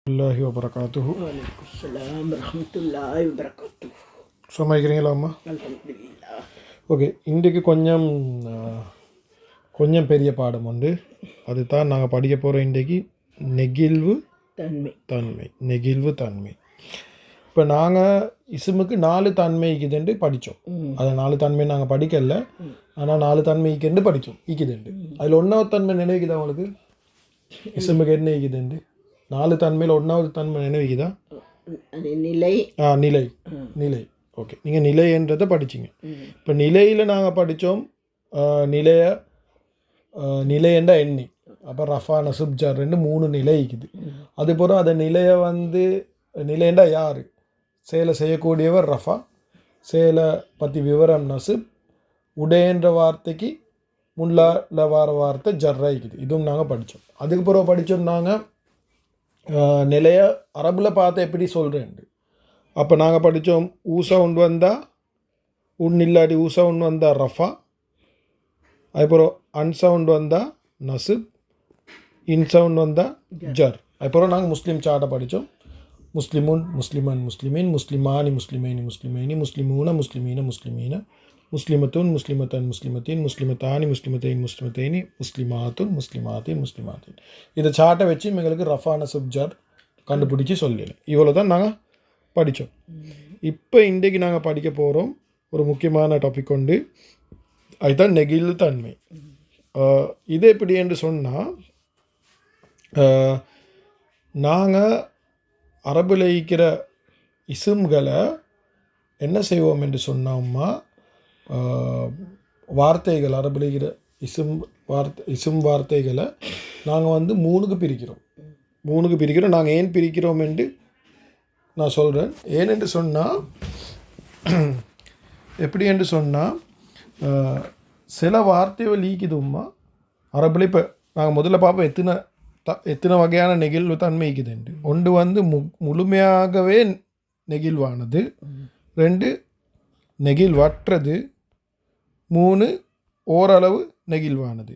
அல்லாஹி வபரகாத்துஹு. வலைக்குஸ்ஸலாம் வரஹ்மத்துல்லாஹி வபரகாத்துஹு. சும்மா இருக்கிறீங்களா அம்மா? அல்ஹம்துலில்லாஹ். ஓகே, இன்றைக்கு கொஞ்சம் பெரிய பாடம் உண்டு. அதுதான் நாங்கள் படிக்க போகிற இன்றைக்கு நெகிழ்வு தன்மை. இப்போ நாங்கள் இசுமுக்கு 4 தன்மை இருக்குதுண்டு படித்தோம். அதை 4 தன்மை நாங்கள் படிக்கல, ஆனால் 4 தன்மை இருக்குன்னு படித்தோம் இருக்குதுண்டு. அதில் 1வது தன்மை நினைவுக்குதா உங்களுக்கு? இசுமுக்கு என்ன இருக்குதுண்டு 4 தன்மையில் 1வது தன்மை நினைவுக்குதா? நிலை. ஓகே, நீங்கள் நிலைன்றதை படிச்சிங்க. இப்போ நிலையில் நாங்கள் படித்தோம் நிலையண்டா எண்ணி. அப்போ ரஃபா நசுப் ஜர் 3 நிலை இருக்குது. அதுபோல் அதை நிலையண்டா யார்? செயலை செய்யக்கூடியவர் ரஃபா, செயலை பற்றி விவரம் நசுப், உடையன்ற வார்த்தைக்கு முன்னால் வார வார்த்தை ஜர்ரா இருக்குது. இதுவும் நாங்கள் படித்தோம். அதுக்கு பிறகு படித்தோம் நாங்கள் நிலைய அரபில் பார்த்து எப்படி சொல்கிறேன். அப்போ நாங்கள் படித்தோம் ஊசவுண்ட் வந்தால் இல்லாட்டி ஊசவுண்ட் வந்தால் ரஃபா, அதுக்கப்புறம் அன்சவுண்ட் வந்தால் நசுப், இன்சவுண்ட் வந்தால் ஜர். அதுக்கப்புறம் நாங்கள் முஸ்லீம் சார்ட்டை படித்தோம். முஸ்லிமுன் முஸ்லிமன் முஸ்லிமின் முஸ்லிமானி முஸ்லிமைனி முஸ்லிமைனி முஸ்லிமூன முஸ்லிமீன முஸ்லிமீன முஸ்லிமத்துன் முஸ்லிமத்தன் முஸ்லிமத்தின் முஸ்லிமத்தானி முஸ்லிமத்தைன் முஸ்லிமத்தைனி முஸ்லிமாத்துன் முஸ்லிமாத்தின் முஸ்லிமாத்தின். இதை சார்ட்டை வச்சு எங்களுக்கு ரஃபா நசுப் ஜர் கண்டுபிடிச்சி சொல்லலை. இவ்வளோ தான் நாங்கள் படித்தோம். இப்போ இன்றைக்கு நாங்கள் படிக்க போகிறோம் ஒரு முக்கியமான டாபிக் உண்டு. அதுதான் நெகிழ்வு தன்மை. இது எப்படி என்று சொன்னால், நாங்கள் அரபில் இருக்கிற இசும்களை என்ன செய்வோம் என்று சொன்னோம்மா, வார்த்தைகள் அரபில் இருக்கிற இசும் வார்த்தைகளை நாங்கள் 3க்கு பிரிக்கிறோம். நாங்கள் ஏன் பிரிக்கிறோம் என்று நான் சொல்கிறேன். ஏனென்று சொன்னால், எப்படி என்று சொன்னால், சில வார்த்தைகள் ஈக்குதும்மா அரபில். இப்போ நாங்கள் முதல்ல பார்ப்போம் எத்தனை வகையான நெகிழ்வு தன்மை இருக்குதுண்டு. ஒன்று முழுமையாகவே நெகிழ்வானது, 2 நெகிழ்வற்றது, 3 ஓரளவு நெகிழ்வானது.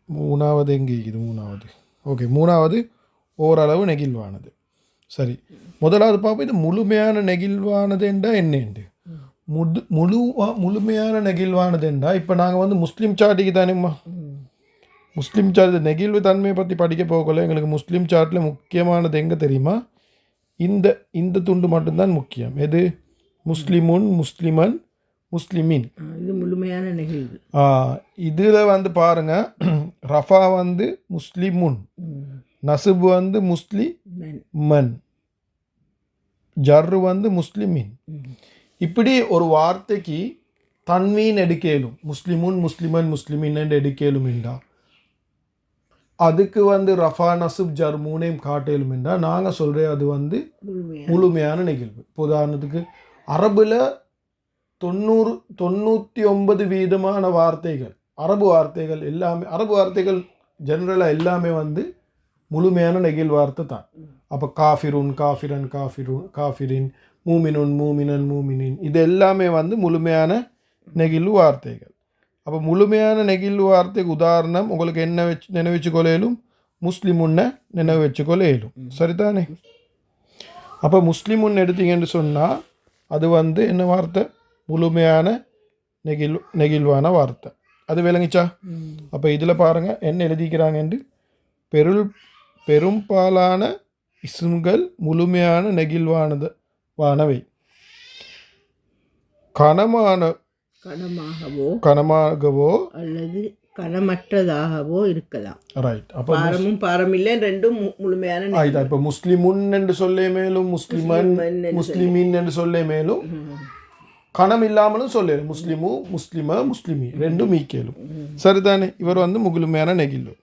3வது எங்கே இருக்குது? 3வது ஓரளவு நெகிழ்வானது. சரி, முதலாவது பார்ப்போம் இது முழுமையான நெகிழ்வானது என்றால் என்னென்று. முழுமையான நெகிழ்வானது என்றால், இப்போ நாங்கள் முஸ்லீம் சார்ட்டுக்கு தானேம்மா, முஸ்லீம் சார்ட் நெகிழ்வு தன்மையை பற்றி படிக்க போகல. எங்களுக்கு முஸ்லீம் சார்ட்டில் முக்கியமானது எங்கே தெரியுமா? இந்த துண்டு மட்டும்தான் முக்கியம். எது? முஸ்லிமுன் முஸ்லிமன் முஸ்லிமின். இது முழுமையான நெகிழ்வு. இதில் பாருங்க, ரஃபா முஸ்லிமுன், நசுபு முஸ்லிமன், ஜர்ரு முஸ்லிமின். இப்படி ஒரு வார்த்தைக்கு தன்மீன் எடுக்கலும், முஸ்லிமுன் முஸ்லிமன் முஸ்லிமின் என்று எடுக்கலும் என்றா, அதுக்கு ரஃபா நசுப் ஜர் 3ஐயும் காட்டலும் என்றா, நாங்கள் சொல்கிறேன் அது முழுமையான நிகழ்வு. உதாரணத்துக்கு அரபில் 99% வார்த்தைகள், அரபு வார்த்தைகள் ஜென்ரலாக எல்லாமே முழுமையான நெகிழ் வார்த்தை தான். அப்போ காஃபிருன் காஃபிரன் காஃபிரின், மூமினுன் மூமினன் மூமினின், இது எல்லாமே முழுமையான நெகிழ்வு வார்த்தைகள். அப்போ முழுமையான நெகிழ்வு வார்த்தைக்கு உதாரணம் உங்களுக்கு என்ன நினைவச்சு கொள்ளையிலும்? முஸ்லிமுன்னை நினைவு வச்சு கொள்ளையிலும். சரிதானே? அப்போ முஸ்லிமுன் எடுத்தீங்கன்னு சொன்னால் அது என்ன வார்த்தை? முழுமையான நெகிழ்வான வார்த்தை. அது விளங்கிச்சா? அப்போ இதில் பாருங்கள் என்ன எழுதிக்கிறாங்கன்று. பெரும்பாலான இசும்கள் முழுமையான நெகிழ்வானவை, கனமாகவோ அல்லது கனமற்றதாகவோ இருக்கலாம். ரைட். அப்போ பாரமில்லை, ரெண்டும் முழுமையான. இப்போ முஸ்லிமுன் என்று சொல்லே மேலும் முஸ்லிமின் என்று சொல்லே மேலும் கணம் இல்லாமலும் சொல்லலும் முஸ்லிமி ரெண்டும் ஈக்கலும். சரிதானே? இவர் முழுமையான நெகிழ்வு.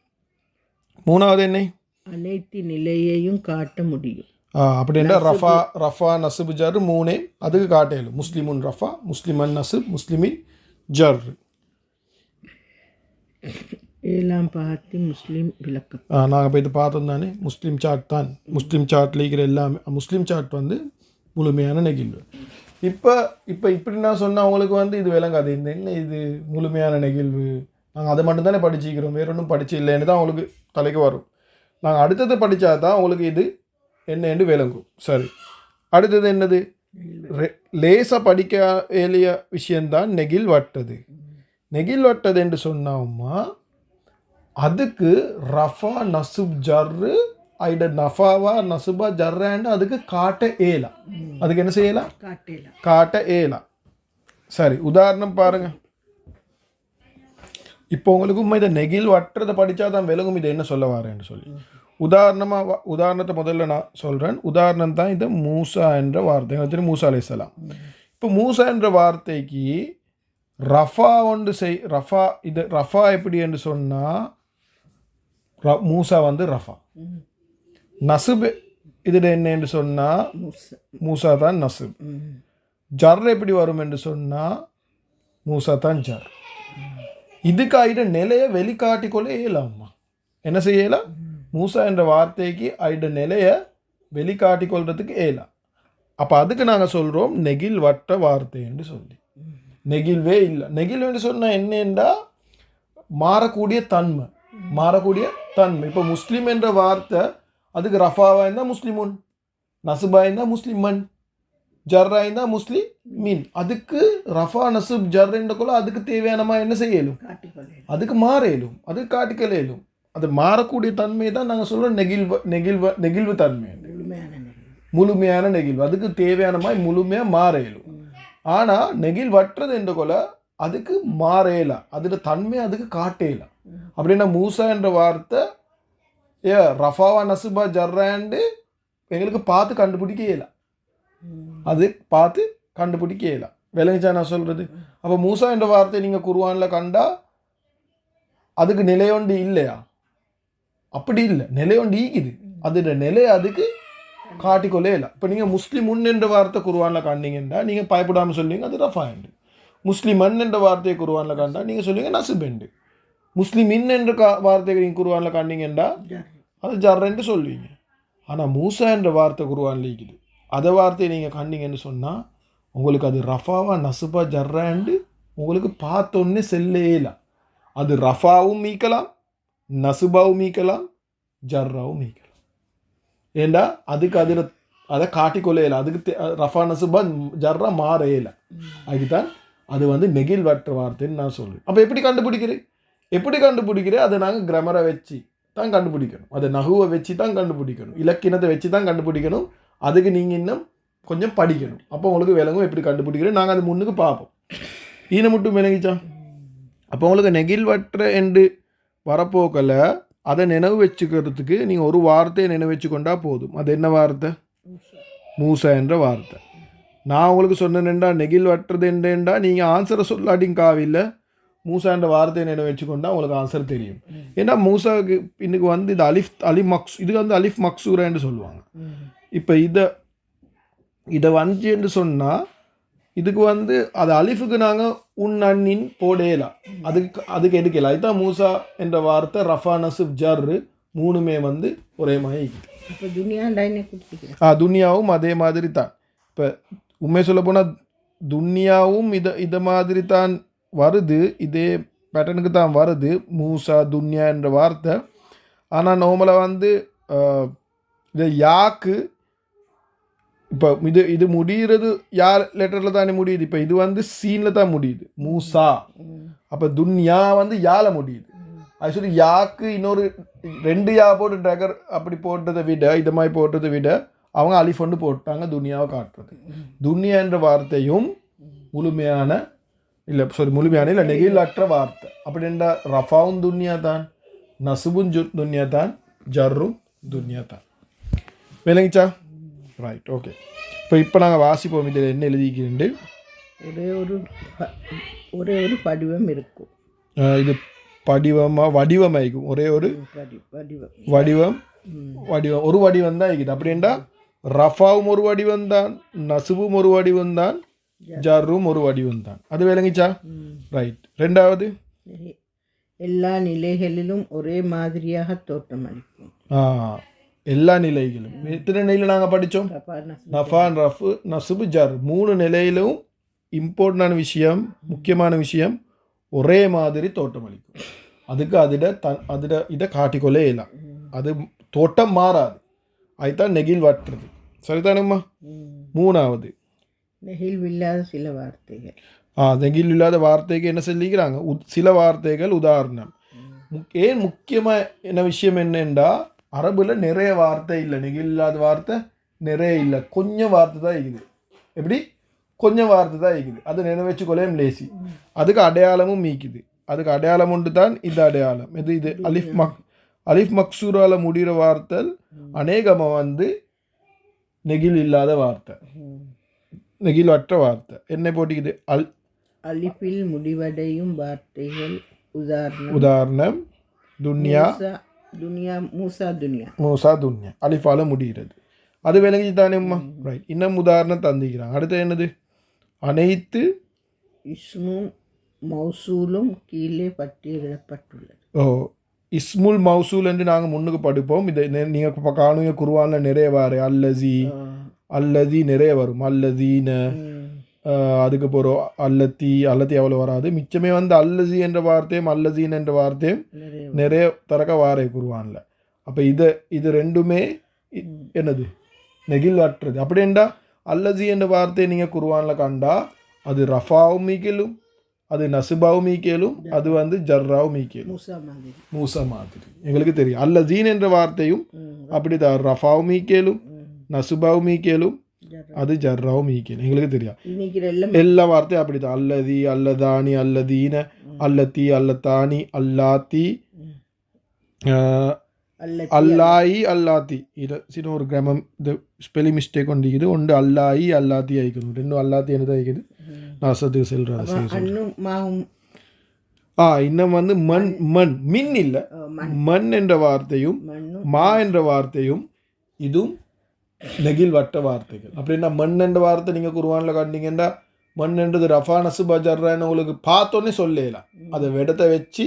3வது என்ன? அனைத்து நிலையையும் காட்ட முடியும். அப்படின்னா ரஃபா நசுப் ஜர் 3 அதுக்கு காட்டலும். முஸ்லிமுன் ரஃபா, முஸ்லிமன் நசுப், முஸ்லிமின் ஜர். எல்லாம் பார்த்து முஸ்லீம் விளக்கம். நாங்கள் போய் இது பார்த்தோம் தானே. முஸ்லீம் சார்ட் தான். முஸ்லீம் சார்ட்டில் இருக்கிற எல்லாமே முஸ்லீம் சார்ட் முழுமையான நெகிழ்வு. இப்போ இப்படி நான் சொன்னால் அவங்களுக்கு இது விளங்காது. என்ன இது முழுமையான நெகிழ்வு? நாங்கள் அதை மட்டும் தானே படிச்சுக்கிறோம், வேற ஒன்றும் படிச்சு இல்லைன்னு தான் அவங்களுக்கு தலைக்கு வரும். நாங்கள் அடுத்தது படித்தா தான் உங்களுக்கு இது என்னென்று விளங்கும். சரி, அடுத்தது என்னது? லேசாக படிக்க வேண்டிய விஷயந்தான் நெகிழ் வட்டது. நெகிழ் வட்டது என்று சொன்னோம்மா அதுக்கு ரஃபா நசுப் ஜர்ரு ஐட நஃபாவா நசுபா ஜர்ராண்டு அதுக்கு காட்ட ஏலா. அதுக்கு என்ன செய்யலாம்? காட்ட ஏலா. சரி, உதாரணம் பாருங்க. இப்போ உங்களுக்கு இதை நெகிழ் வட்டுறதை படித்தா தான் விளங்கும் இது என்ன சொல்ல வரேன்னு சொல்லி. உதாரணத்தை முதல்ல நான் சொல்கிறேன். உதாரணம் தான் இந்த மூசா என்ற வார்த்தை. எனக்கு மூசா அலைஹிஸ்ஸலாம். இப்போ மூசா என்ற வார்த்தைக்கு ரஃபா ஒன்று ரஃபா. இது ரஃபா எப்படி என்று சொன்னால் மூசா வந்து ரஃபா. நசுப் இதில் என்ன என்று சொன்னால் மூசா தான் நசுப். ஜர் எப்படி வரும் என்று சொன்னால் மூசா தான் ஜர். இதுக்கு ஆயிட நிலையை வெளிக்காட்டிக்கொள்ள இயலாமா? என்ன செய்யலாம்? மூசா என்ற வார்த்தைக்கு ஆயிட நிலையை வெளிக்காட்டிக்கொள்றதுக்கு இயலாம். அப்போ அதுக்கு நாங்கள் சொல்கிறோம் நெகிழ் வட்ட வார்த்தை என்று சொல்லி. நெகிழ்வே இல்லை. நெகிழ் என்று சொன்னால் என்னென்றா மாறக்கூடிய தன்மை. இப்போ முஸ்லீம் என்ற வார்த்தை அதுக்கு ரஃபாவா இருந்தால் முஸ்லிமுன், நசுபா இருந்தால் முஸ்லிமன், ஜர்ரா இருந்தால் முஸ்லிம் மீன். அதுக்கு ரஃபா நசுப் ஜர்ன்றக்குள்ள அதுக்கு தேவையானமா என்ன செய்யலும்? அதுக்கு மாறலும், அதுக்கு காட்டிக்கலும். அது மாறக்கூடிய தன்மை தான் நாங்கள் சொல்கிறோம் நெகிழ்வு தன்மை, முழுமையான நெகிழ்வு. அதுக்கு தேவையானமாய் முழுமையாக மாறலும். ஆனால் நெகிழ் வட்டுறது என்ற கொள்ள அதுக்கு மாறலாம், அதோட தன்மை அதுக்கு காட்டலாம். அப்படின்னா மூசா என்ற வார்த்தை ரஃபாவா நசுபா ஜர்ராண்டு எங்களுக்கு பார்த்து கண்டுபிடிக்க இயலாம். அது பார்த்து கண்டுபிடிக்க இயலாம். விளங்கிச்சா நான் சொல்கிறது? அப்போ மூசா என்ற வார்த்தை நீங்கள் குர்ஆனில் கண்டா அதுக்கு நிலையொண்டு இல்லையா? அப்படி இல்லை, நிலையொண்டு ஈக்குது. அதோட நிலையை அதுக்கு காட்டிக்கொள்ளே இல்லை. இப்போ நீங்கள் முஸ்லிமுன் என்ற வார்த்தை குர்ஆனில் கண்டீங்கன்னா நீங்கள் பயப்படாமல் சொல்லுவீங்க அது ரஃபா என்று. முஸ்லிமன் என்ற வார்த்தையை குர்ஆனில் கண்டா நீங்கள் சொல்லுவீங்க நசுப் என்று. முஸ்லிமின் என்ற வார்த்தையை நீங்கள் குர்ஆனில் கண்டீங்கன்னா அது ஜர்ன்னு சொல்லுவீங்க. ஆனால் மூசா என்ற வார்த்தை குர்ஆனில் இருக்குது. அதை வார்த்தையை நீங்கள் கண்டீங்கன்னு சொன்னால் உங்களுக்கு அது ரஃபாவா நசுபா ஜர்ராண்டு உங்களுக்கு பார்த்தோன்னே செல்லேலாம். அது ரஃபாவும் மீக்கலாம், நசுபாவும் மீக்கலாம், ஜர்ராவும் மீக்கலாம். ஏண்டா அதுக்கு அதில் அதை காட்டிக்கொள்ளையில. அதுக்கு ரஃபா நசுபா ஜர்ரா மாறையில. அதுக்குதான் அது வந்து நெகிழ் வட்ட வார்த்தைன்னு நான் சொல்கிறேன். அப்போ எப்படி கண்டுபிடிக்கிறேன்? அதை நாங்கள் கிராமரை வச்சு தான் கண்டுபிடிக்கணும். அதை நகுவை வச்சு தான் கண்டுபிடிக்கணும். இலக்கினத்தை வச்சு தான் கண்டுபிடிக்கணும். அதுக்கு நீங்கள் இன்னும் கொஞ்சம் படிக்கணும். அப்போ உங்களுக்கு விளங்கும் எப்படி கண்டுபிடிக்கிறேன். நாங்கள் அது முன்னுக்கு பார்ப்போம். ஈன மட்டும் விளங்கிச்சா? அப்போ உங்களுக்கு நெகிழ் வட்ட என்று வரப்போக்கல அதை நினைவு வச்சுக்கிறதுக்கு நீங்கள் ஒரு வார்த்தையை நினைவு வச்சு கொண்டா போதும். அது என்ன வார்த்தை? மூசா என்ற வார்த்தை. நான் உங்களுக்கு சொன்னேன்டா நெகிழ் வட்டுறது என்றேன்டா நீங்கள் ஆன்சரை சொல்லாட்டிங்க காவில்லை. மூசா என்ற வார்த்தையை நினைவு வச்சுக்கொண்டா உங்களுக்கு ஆன்சர் தெரியும். ஏன்னா மூசாவுக்கு இன்னைக்கு வந்து இது இதுக்கு வந்து அலிஃப் மக்சூரா என்று சொல்லுவாங்க. இப்போ இதை வந்து என்று சொன்னால் இதுக்கு வந்து அது அலிஃபுக்கு நாங்கள் அண்ணின் போடலாம். அதுக்கு எடுக்கலாம். இதுதான் மூசா என்ற வார்த்தை ரஃபா நசுப் ஜர்ரு மூணுமே வந்து ஒரே மாதிரி. துனியாவும் அதே மாதிரி தான். இப்போ உண்மையை சொல்ல போனால் துன்யாவும் இதை மாதிரி தான் வருது. இதே பேட்டர்னுக்கு தான் வருது மூசா துன்யா என்ற வார்த்தை. ஆனால் நார்மலாக வந்து இது யாக்கு இப்போ இது முடிகிறது யார் லெட்டரில் தானே முடியுது. இப்போ இது வந்து சீனில் தான் முடியுது மூசா. அப்போ துன்யா வந்து யால முடியுது. அது சொல்லி யாக்கு இன்னொரு 2 யா போட்டு ட்ரகர் அப்படி போட்டதை விட இதை மாதிரி போட்டதை விட அவங்க அலிஃப் ஒன்று போட்டாங்க துனியாவை காட்டுறது. துன்யா என்ற வார்த்தையும் முழுமையான நெகிழ் அற்ற வார்த்தை. அப்படின்னா ரஃபாவும் துன்யா தான், நசுபும் துன்யா தான், ஜர்ரும் துன்யா தான். விளங்கிச்சா? Right, okay. இப்போ நாங்கள் வாசிப்போம். இதில் என்ன எழுதிக்கிண்டு ஒரே ஒரு படிவம் இருக்கும். இது வடிவமாயிக்கும். ஒரே ஒரு வடிவம் ஒரு வடிவம் தான் இருக்குது. அப்படின்னா ரஃபாவும் ஒரு வடிவம் தான், நசுபும் ஒரு வடிவம் தான், ஜர்ரும் ஒரு வடிவம் தான். அது விளங்கிச்சா? ரைட். 2வது எல்லா நிலைகளிலும் ஒரே மாதிரியாக தோற்றமளிக்கும். எல்லா நிலைகளும். எத்தனை நிலையில் நாங்கள் படித்தோம்? ரஃபா ரஃபு நசுபு ஜர் 3 நிலையிலும் இம்பார்ட்டண்டான விஷயம், முக்கியமான விஷயம், ஒரே மாதிரி தோற்றமளிக்கும். அதுக்கு இதை காட்டிக்கொள்ளே இயலாம். அது தோட்டம் மாறாது. அதுதான் நெகிழ் வட்டுறது. சரிதானம்மா? மூணாவது நெகிழ்வில்லாத சில வார்த்தைகள். நெகிழ் இல்லாத வார்த்தைக்கு என்ன சொல்லிக்கிறாங்க? சில வார்த்தைகள் உதாரணம். ஏன் முக்கியமாக என்ன விஷயம் என்னென்றா, அரபுல நிறைய வார்த்தை இல்லை, நெகிழ் இல்லாத வார்த்தை நிறைய இல்லை, கொஞ்சம் வார்த்தை தான் இருக்குது. எப்படி? கொஞ்சம் வார்த்தை தான் இருக்குது. அது நினைவச்சுக்கொள்ளையும் லேசி. அதுக்கு அடையாளமும் மீக்குது. அதுக்கு அடையாளம் உண்டு தான் இந்த அடையாளம். இது அலிஃப் மக்சூரால முடிகிற வார்த்தை அநேகமாக வந்து நெகிழ் இல்லாத வார்த்தை, நெகிழ் அற்ற வார்த்தை. என்ன போட்டிக்குது? அலிஃபில் முடிவடையும் வார்த்தைகள். உதாரணம் துன்யா, மூசா துன்யா அலிஃபால முடிகிறது. அது விளங்கி தானேம்மா? ரைட். இன்னும் உதாரணம் தந்திக்கிறாங்க. அடுத்து என்னது? அனைத்து இஸ்மும் மௌசூலும் கீழே பட்டியலிடப்பட்டுள்ளது. இஸ்முல் மௌசூல் என்று நாங்கள் முன்னுக்கு படிப்போம். இதை நீங்கள் காணுங்க, குர்ஆனில் நிறைய வாரு அல்லதி நிறைய வரும். அல்லதீன, அதுக்கு போகிறோம் அல்லத்தி அவ்வளோ வராது. மிச்சமே வந்து அல்லசி என்ற வார்த்தையும் அல்லதீன் என்ற வார்த்தையும் நிறைய தரக்க வாரே குர்ஆனில். அப்போ இது ரெண்டுமே என்னது? நெகிழ் அற்றது. அப்படின்டா அல்லசி என்ற வார்த்தையை நீங்கள் குர்ஆனில் கண்டா அது ரஃபாவும் மீக்கலும், அது நசுபாவும் மீக்கலும், அது வந்து ஜர்ராவும் மீக்கலும். மூசா மாதிரி எங்களுக்கு தெரியும். அல்லதீன் என்ற வார்த்தையும் அப்படிதான், ரஃபாவும் மீக்கலும், நசுபாவும் மீக்கலும், அது ஜர்ராவும் மீக்கலும். எங்களுக்கு தெரியும். எல்லா வார்த்தையும் அப்படிதான். அல்லதி, அல்லதானி, அல்லதீன, அல்லத்தி, அல்லத்தானி, அல்லாத்தி, அல்லாயி, அல்லாத்தி. இது சின்ன ஒரு கிராமம், இந்த ஸ்பெல்லிங் மிஸ்டேக் ஒன்றிக்குது. ஒன்று அல்லாயி அல்லாத்தி ஆயிக்கணும். ரெண்டும் அல்லாத்தி என்னது ஆயிக்குது? நாசத்துக்கு செல்றாரு. இன்னும் வந்து மண் மின் இல்லை, மண் என்ற வார்த்தையும் மா என்ற வார்த்தையும் இதுவும் நெகிழ் வட்ட வார்த்தைகள். அப்படின்னா மண் என்ற வார்த்தை நீங்கள் குர்ஆனில் கண்டீங்கன்னா, மண் என்றது ரஃபா நசுபா ஜர்ரான்னு உங்களுக்கு பார்த்தோன்னே சொல்லலாம். அதை விடத்தை வச்சு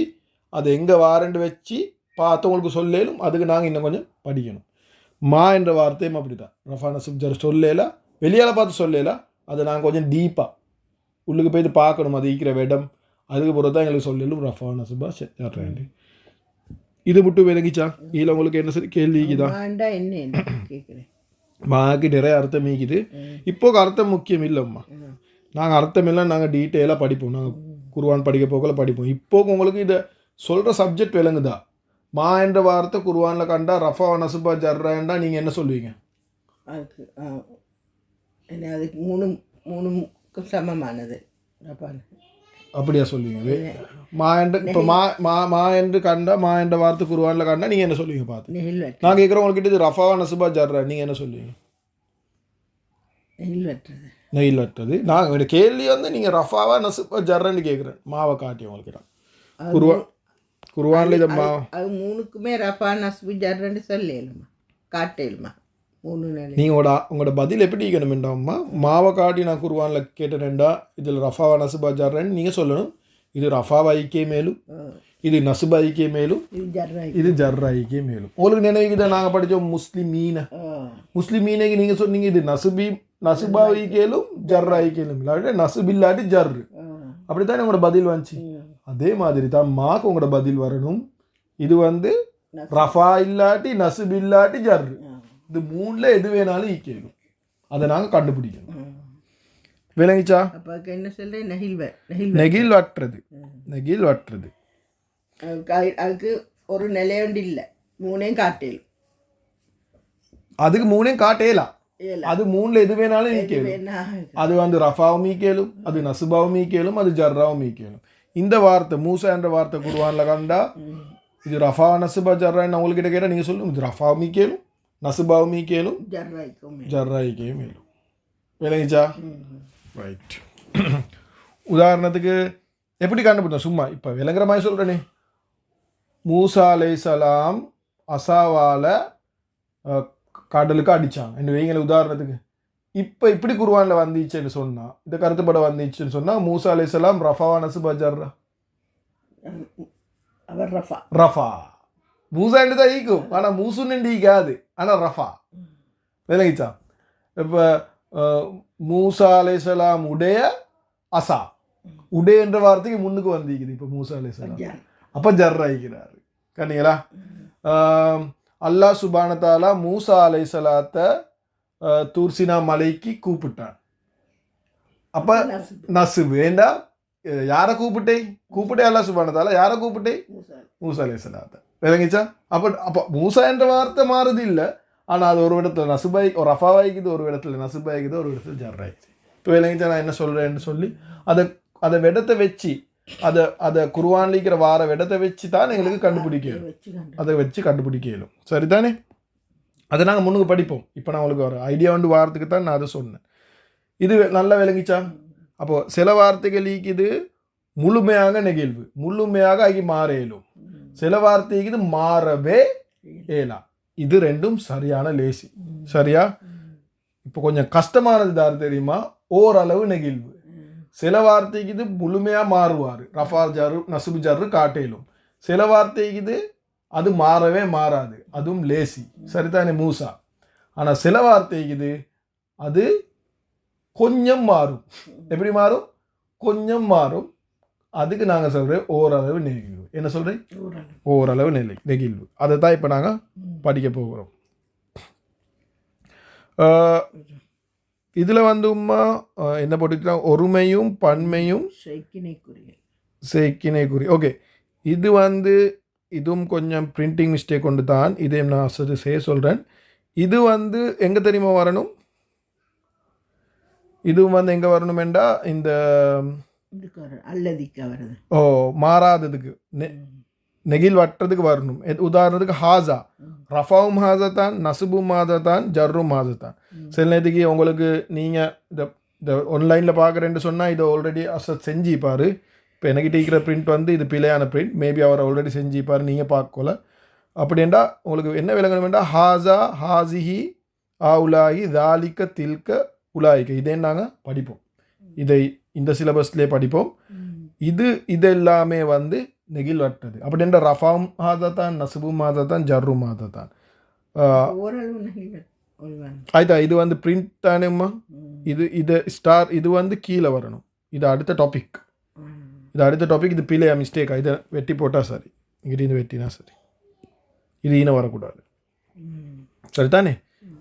அதை எங்கே வாரண்டு வச்சு பார்த்து உங்களுக்கு சொல்லலும். அதுக்கு நாங்கள் இன்னும் கொஞ்சம் படிக்கணும். மா என்ற வார்த்தையும் அப்படி தான், ரஃபா நசுப் ஜர் சொல்லலாம், வெளியால் பார்த்து சொல்லலாம். அதை நாங்கள் கொஞ்சம் டீப்பாக உள்ளுக்கு போய்ட்டு பார்க்கணும், அது ஈக்கிற இடம். அதுக்கு பிறகு தான் எங்களுக்கு சொல்லலும் ரஃபா நசுபா ஜர்ராண்டு. இது மட்டும் விளங்கிச்சா? இதில் உங்களுக்கு என்ன கேள்விக்குதா? மாக்கு நிறைய அர்த்தம் மீக்குது. இப்போக்கு அர்த்தம் முக்கியம் இல்லைம்மா. நாங்கள் அர்த்தம் இல்லை, நாங்கள் டீட்டெயிலாக படிப்போம். நாங்கள் குர்ஆன் படிக்க போக்கில் படிப்போம். இப்போக்கு உங்களுக்கு இதை சொல்கிற சப்ஜெக்ட் விளங்குதா? மா என்ற வார்த்தை குர்ஆனில் கண்டா ரஃபா நசுபா ஜர்ராண்டா நீங்கள் என்ன சொல்லுவீங்க? அதுக்கு மூணுக்கும் சமமானது அப்படியா சொல்லுவீங்க? மா என்று இப்போ மா என்று கண்டா, மா என்ற வார்த்தை குர்ஆனில் கண்டா நீங்கள் என்ன சொல்லுவீங்க? பார்த்து நான் கேட்குறேன் உங்கள்கிட்ட, இது ரஃபா நசுபா ஜர்ரா, நீங்கள் என்ன சொல்லுவீங்க? நெயில் வட்டது. நாங்கள் கேள்வி வந்து நீங்கள் ரஃபாவா நசுபா ஜர்ரான்னு கேட்குறேன். மாவை காட்டி உங்களுக்கு குர்ஆனில் இதை அது மூணுக்குமே ரஃபா நசுபு ஜர்ரான்னு சொல்லலுமா, காட்டலுமா? நீங்கள் உங்களோட பதில் எப்படி இருக்கணும்டாம்மா? மாவை காட்டி நான் குர்ஆனில் கேட்டேன்டா, இதில் ரஃபாவா நசுபா ஜர்ரான்னு நீங்கள் சொல்லணும். இது ரஃபாவாய்க்கே மேலும், இது நசுபாய்க்கே மேலும், இது ஜர்ராய்க்கே மேலும். உங்களுக்கு நினைவுக்கு தான் நாங்கள் படித்தோம் முஸ்லிமீனைக்கு நீங்கள் சொன்னீங்க இது நசுபாய்க்கேலும் ஜர்ராய்க்கேலும் இல்லாட்டி நசுபில்லாட்டி ஜர்ரு. அப்படித்தான் உங்களோட பதில் வந்துச்சு. அதே மாதிரி தான் மாக்கு உங்களோட பதில் வரணும். இது வந்து ரஃபா இல்லாட்டி நசுப் இல்லாட்டி ஜர்ரு, இது மூணுல எது வேணாலும் ஈக்கேலும். அதை நாங்கள் கண்டுபிடிக்கணும். விளங்கிச்சா? என்ன சொல்றேன்? நெகிழ் வட்டுறது. நெகிழ் வட்டுறது அதுக்கு ஒரு நிலையொண்டு இல்லை, மூணையும் காட்டேலும். அதுக்கு மூணையும் காட்டேலாம். அது மூணுல எது வேணாலும் ஈக்கேலும். அது வந்து ரஃபாவும் ஈக்கேலும், அது நசுபாவும் ஈக்கேலும், அது ஜர்ராவும் ஈக்கேலும். இந்த வார்த்தை மூசா என்ற வார்த்தை குர்ஆனில் கண்டா இது ரஃபா நசுபா ஜர்ரான்னு உங்கள்கிட்ட கேட்டால் நீங்கள் சொல்லுங்க, இது ரஃபாவும் ஈக்கேலும், நசுபாவும் ஈக்கேலும், ஜர்ராய்க்கே மேலும். விளங்கிச்சா? ரைட். உதாரணத்துக்கு எப்படி கண்டுபிடிச்சோம்? சும்மா இப்போ விளங்குற மாதிரி சொல்கிறேனே. மூசா அலைஹிஸ்ஸலாம் அசாவால கடலுக்கு அடித்தாங்க என்று வைங்களேன். உதாரணத்துக்கு இப்போ இப்படி குர்ஆனில் வந்துச்சுன்னு சொன்னால், இந்த கருத்துப்பட வந்துச்சுன்னு சொன்னால், மூசா அலைஹிஸ்ஸலாம் ரஃபாவா நசுபா ஜர்ரா? ரஃபா. மூசா என்று தான் ஈக்கும், ஆனால் மூசுன்னு ஈக்காது, ஆனால் ரஃபா. விளங்கிச்சா? இப்போ மூசா அலைஹிஸ்ஸலாம் உடைய அசா, உடைய என்ற வார்த்தைக்கு முன்னுக்கு வந்திக்குது இப்போ மூசா அலைஹிஸ்ஸலாம். அப்போ ஜர்ரா ஈக்கிறாரு. கண்டிங்களா? அல்லாஹ் சுப்ஹானஹு வ தஆலா மூசா அலைஹிஸ்ஸலாத்தை தூர்சினா மலைக்கு கூப்பிட்டான். அப்ப நசுபு ஏண்டா யாரை கூப்பிட்டே அல்லாஹ் சுப்ஹானஹு வ தஆலா யாரை கூப்பிட்டே மூசா அலைஹிஸ்ஸலாத்தை விளங்கிச்சா. அப்ப மூசா என்ற வார்த்தை மாறுது இல்லை, ஆனால் அது ஒரு இடத்துல நசுபாய் ஒரு ரஃபாவாய்க்குது, ஒரு இடத்துல நசுபாய்க்குது, ஒரு இடத்துல ஜர்ராய்க்குது. இப்போ விளங்கிச்சா நான் என்ன சொல்கிறேன்னு சொல்லி அதை விடத்தை வச்சு அதை குர்ஆன்ல இருக்கிற வார விடத்தை வச்சு தான் எங்களுக்கு கண்டுபிடிக்கணும், அதை வச்சு கண்டுபிடிக்கலும். சரிதானே? அதை நாங்கள் முன்னுக்கு படிப்போம். இப்போ நான் உங்களுக்கு ஒரு ஐடியா வந்து வாரத்துக்கு தான் நான் அதை சொன்னேன். இது நல்லா விளங்கிச்சா. அப்போது சில வார்த்தைகள் ஈக்குது முழுமையாக நெகிழ்வு, முழுமையாக ஆகி மாற இயலும். சில வார்த்தைக்கு இது மாறவே இயலாம். இது ரெண்டும் சரியான லேசி. சரியா? இப்போ கொஞ்சம் கஷ்டமானது யாரு தெரியுமா? ஓரளவு நெகிழ்வு. சில வார்த்தைக்கு இது முழுமையாக மாறுவார், ரஃபா ஜர்ரு நசுபு ஜர்ரு காட்டேலும். சில வார்த்தைக்கு இது அது மாறவே மாறாது, அதுவும் லேசி. சரிதானே மூசா? ஆனால் சில வார்த்தைக்கு இது அது கொஞ்சம் மாறும். எப்படி மாறும்? கொஞ்சம் மாறும். அதுக்கு நாங்கள் சொல்கிறேன் ஓரளவு நெகிழ்வு. என்ன சொல்கிறேன்? ஓரளவு நெகிழ்வு. அதை தான் இப்போ நாங்கள் படிக்க போகிறோம். இதில் வந்து என்ன போட்டுக்கலாம்? ஒருமையும் பன்மையும் செய்கினைக்குரிய. ஓகே, இது வந்து இதுவும் கொஞ்சம் பிரிண்டிங் மிஸ்டேக் கொண்டு தான் இதையும் நான் செய்ய சொல்கிறேன். இது வந்து எங்கே தெரியுமா வரணும்? இதுவும் வந்து எங்கே வரணுமெண்டா இந்த மாறாததுக்கு நெகில் வட்டுறதுக்கு வரணும். உதாரணத்துக்கு ஹாசா, ரஃபாவும் ஹாசா தான், நசுபும் ஹாசா தான், ஜர்ரும் ஹாசா தான். சில நேரத்துக்கு உங்களுக்கு நீங்கள் இந்த ஆன்லைனில் பார்க்குறேன்னு சொன்னால் இதை ஆல்ரெடி அசத் செஞ்சுப்பார். இப்போ என்கிட்ட இருக்கிற பிரிண்ட் வந்து இது பிழையான பிரிண்ட், மேபி அவர் ஆல்ரெடி செஞ்சுப்பார், நீங்கள் பார்க்கல. அப்படின்டா உங்களுக்கு என்ன விளங்கணுமெண்டா ஹாசா, ஹாசிஹி, ஆவுலாஹி, தாலிக்க, தில்க, உலாய்க்க, இதே நாங்கள் படிப்போம். இதை இந்த சிலபஸ்லேயே படிப்போம். இதெல்லாமே வந்து நெகில் வட்டது. அப்படின்ற ரஃபாவும் மாதா தான், நசுபும் மாதா தான், ஜர்ரும் மாதா தான். ஆயிட்டா? இது வந்து பிரிண்ட் தானேம்மா. இது ஸ்டார், இது வந்து கீழே வரணும். இது அடுத்த டாபிக், இது பிள்ளையா மிஸ்டேக்கா? இதை வெட்டி போட்டால் சரி, இங்கிட்ட இது வெட்டினா சரி, இது ஈன வரக்கூடாது. சரிதானே?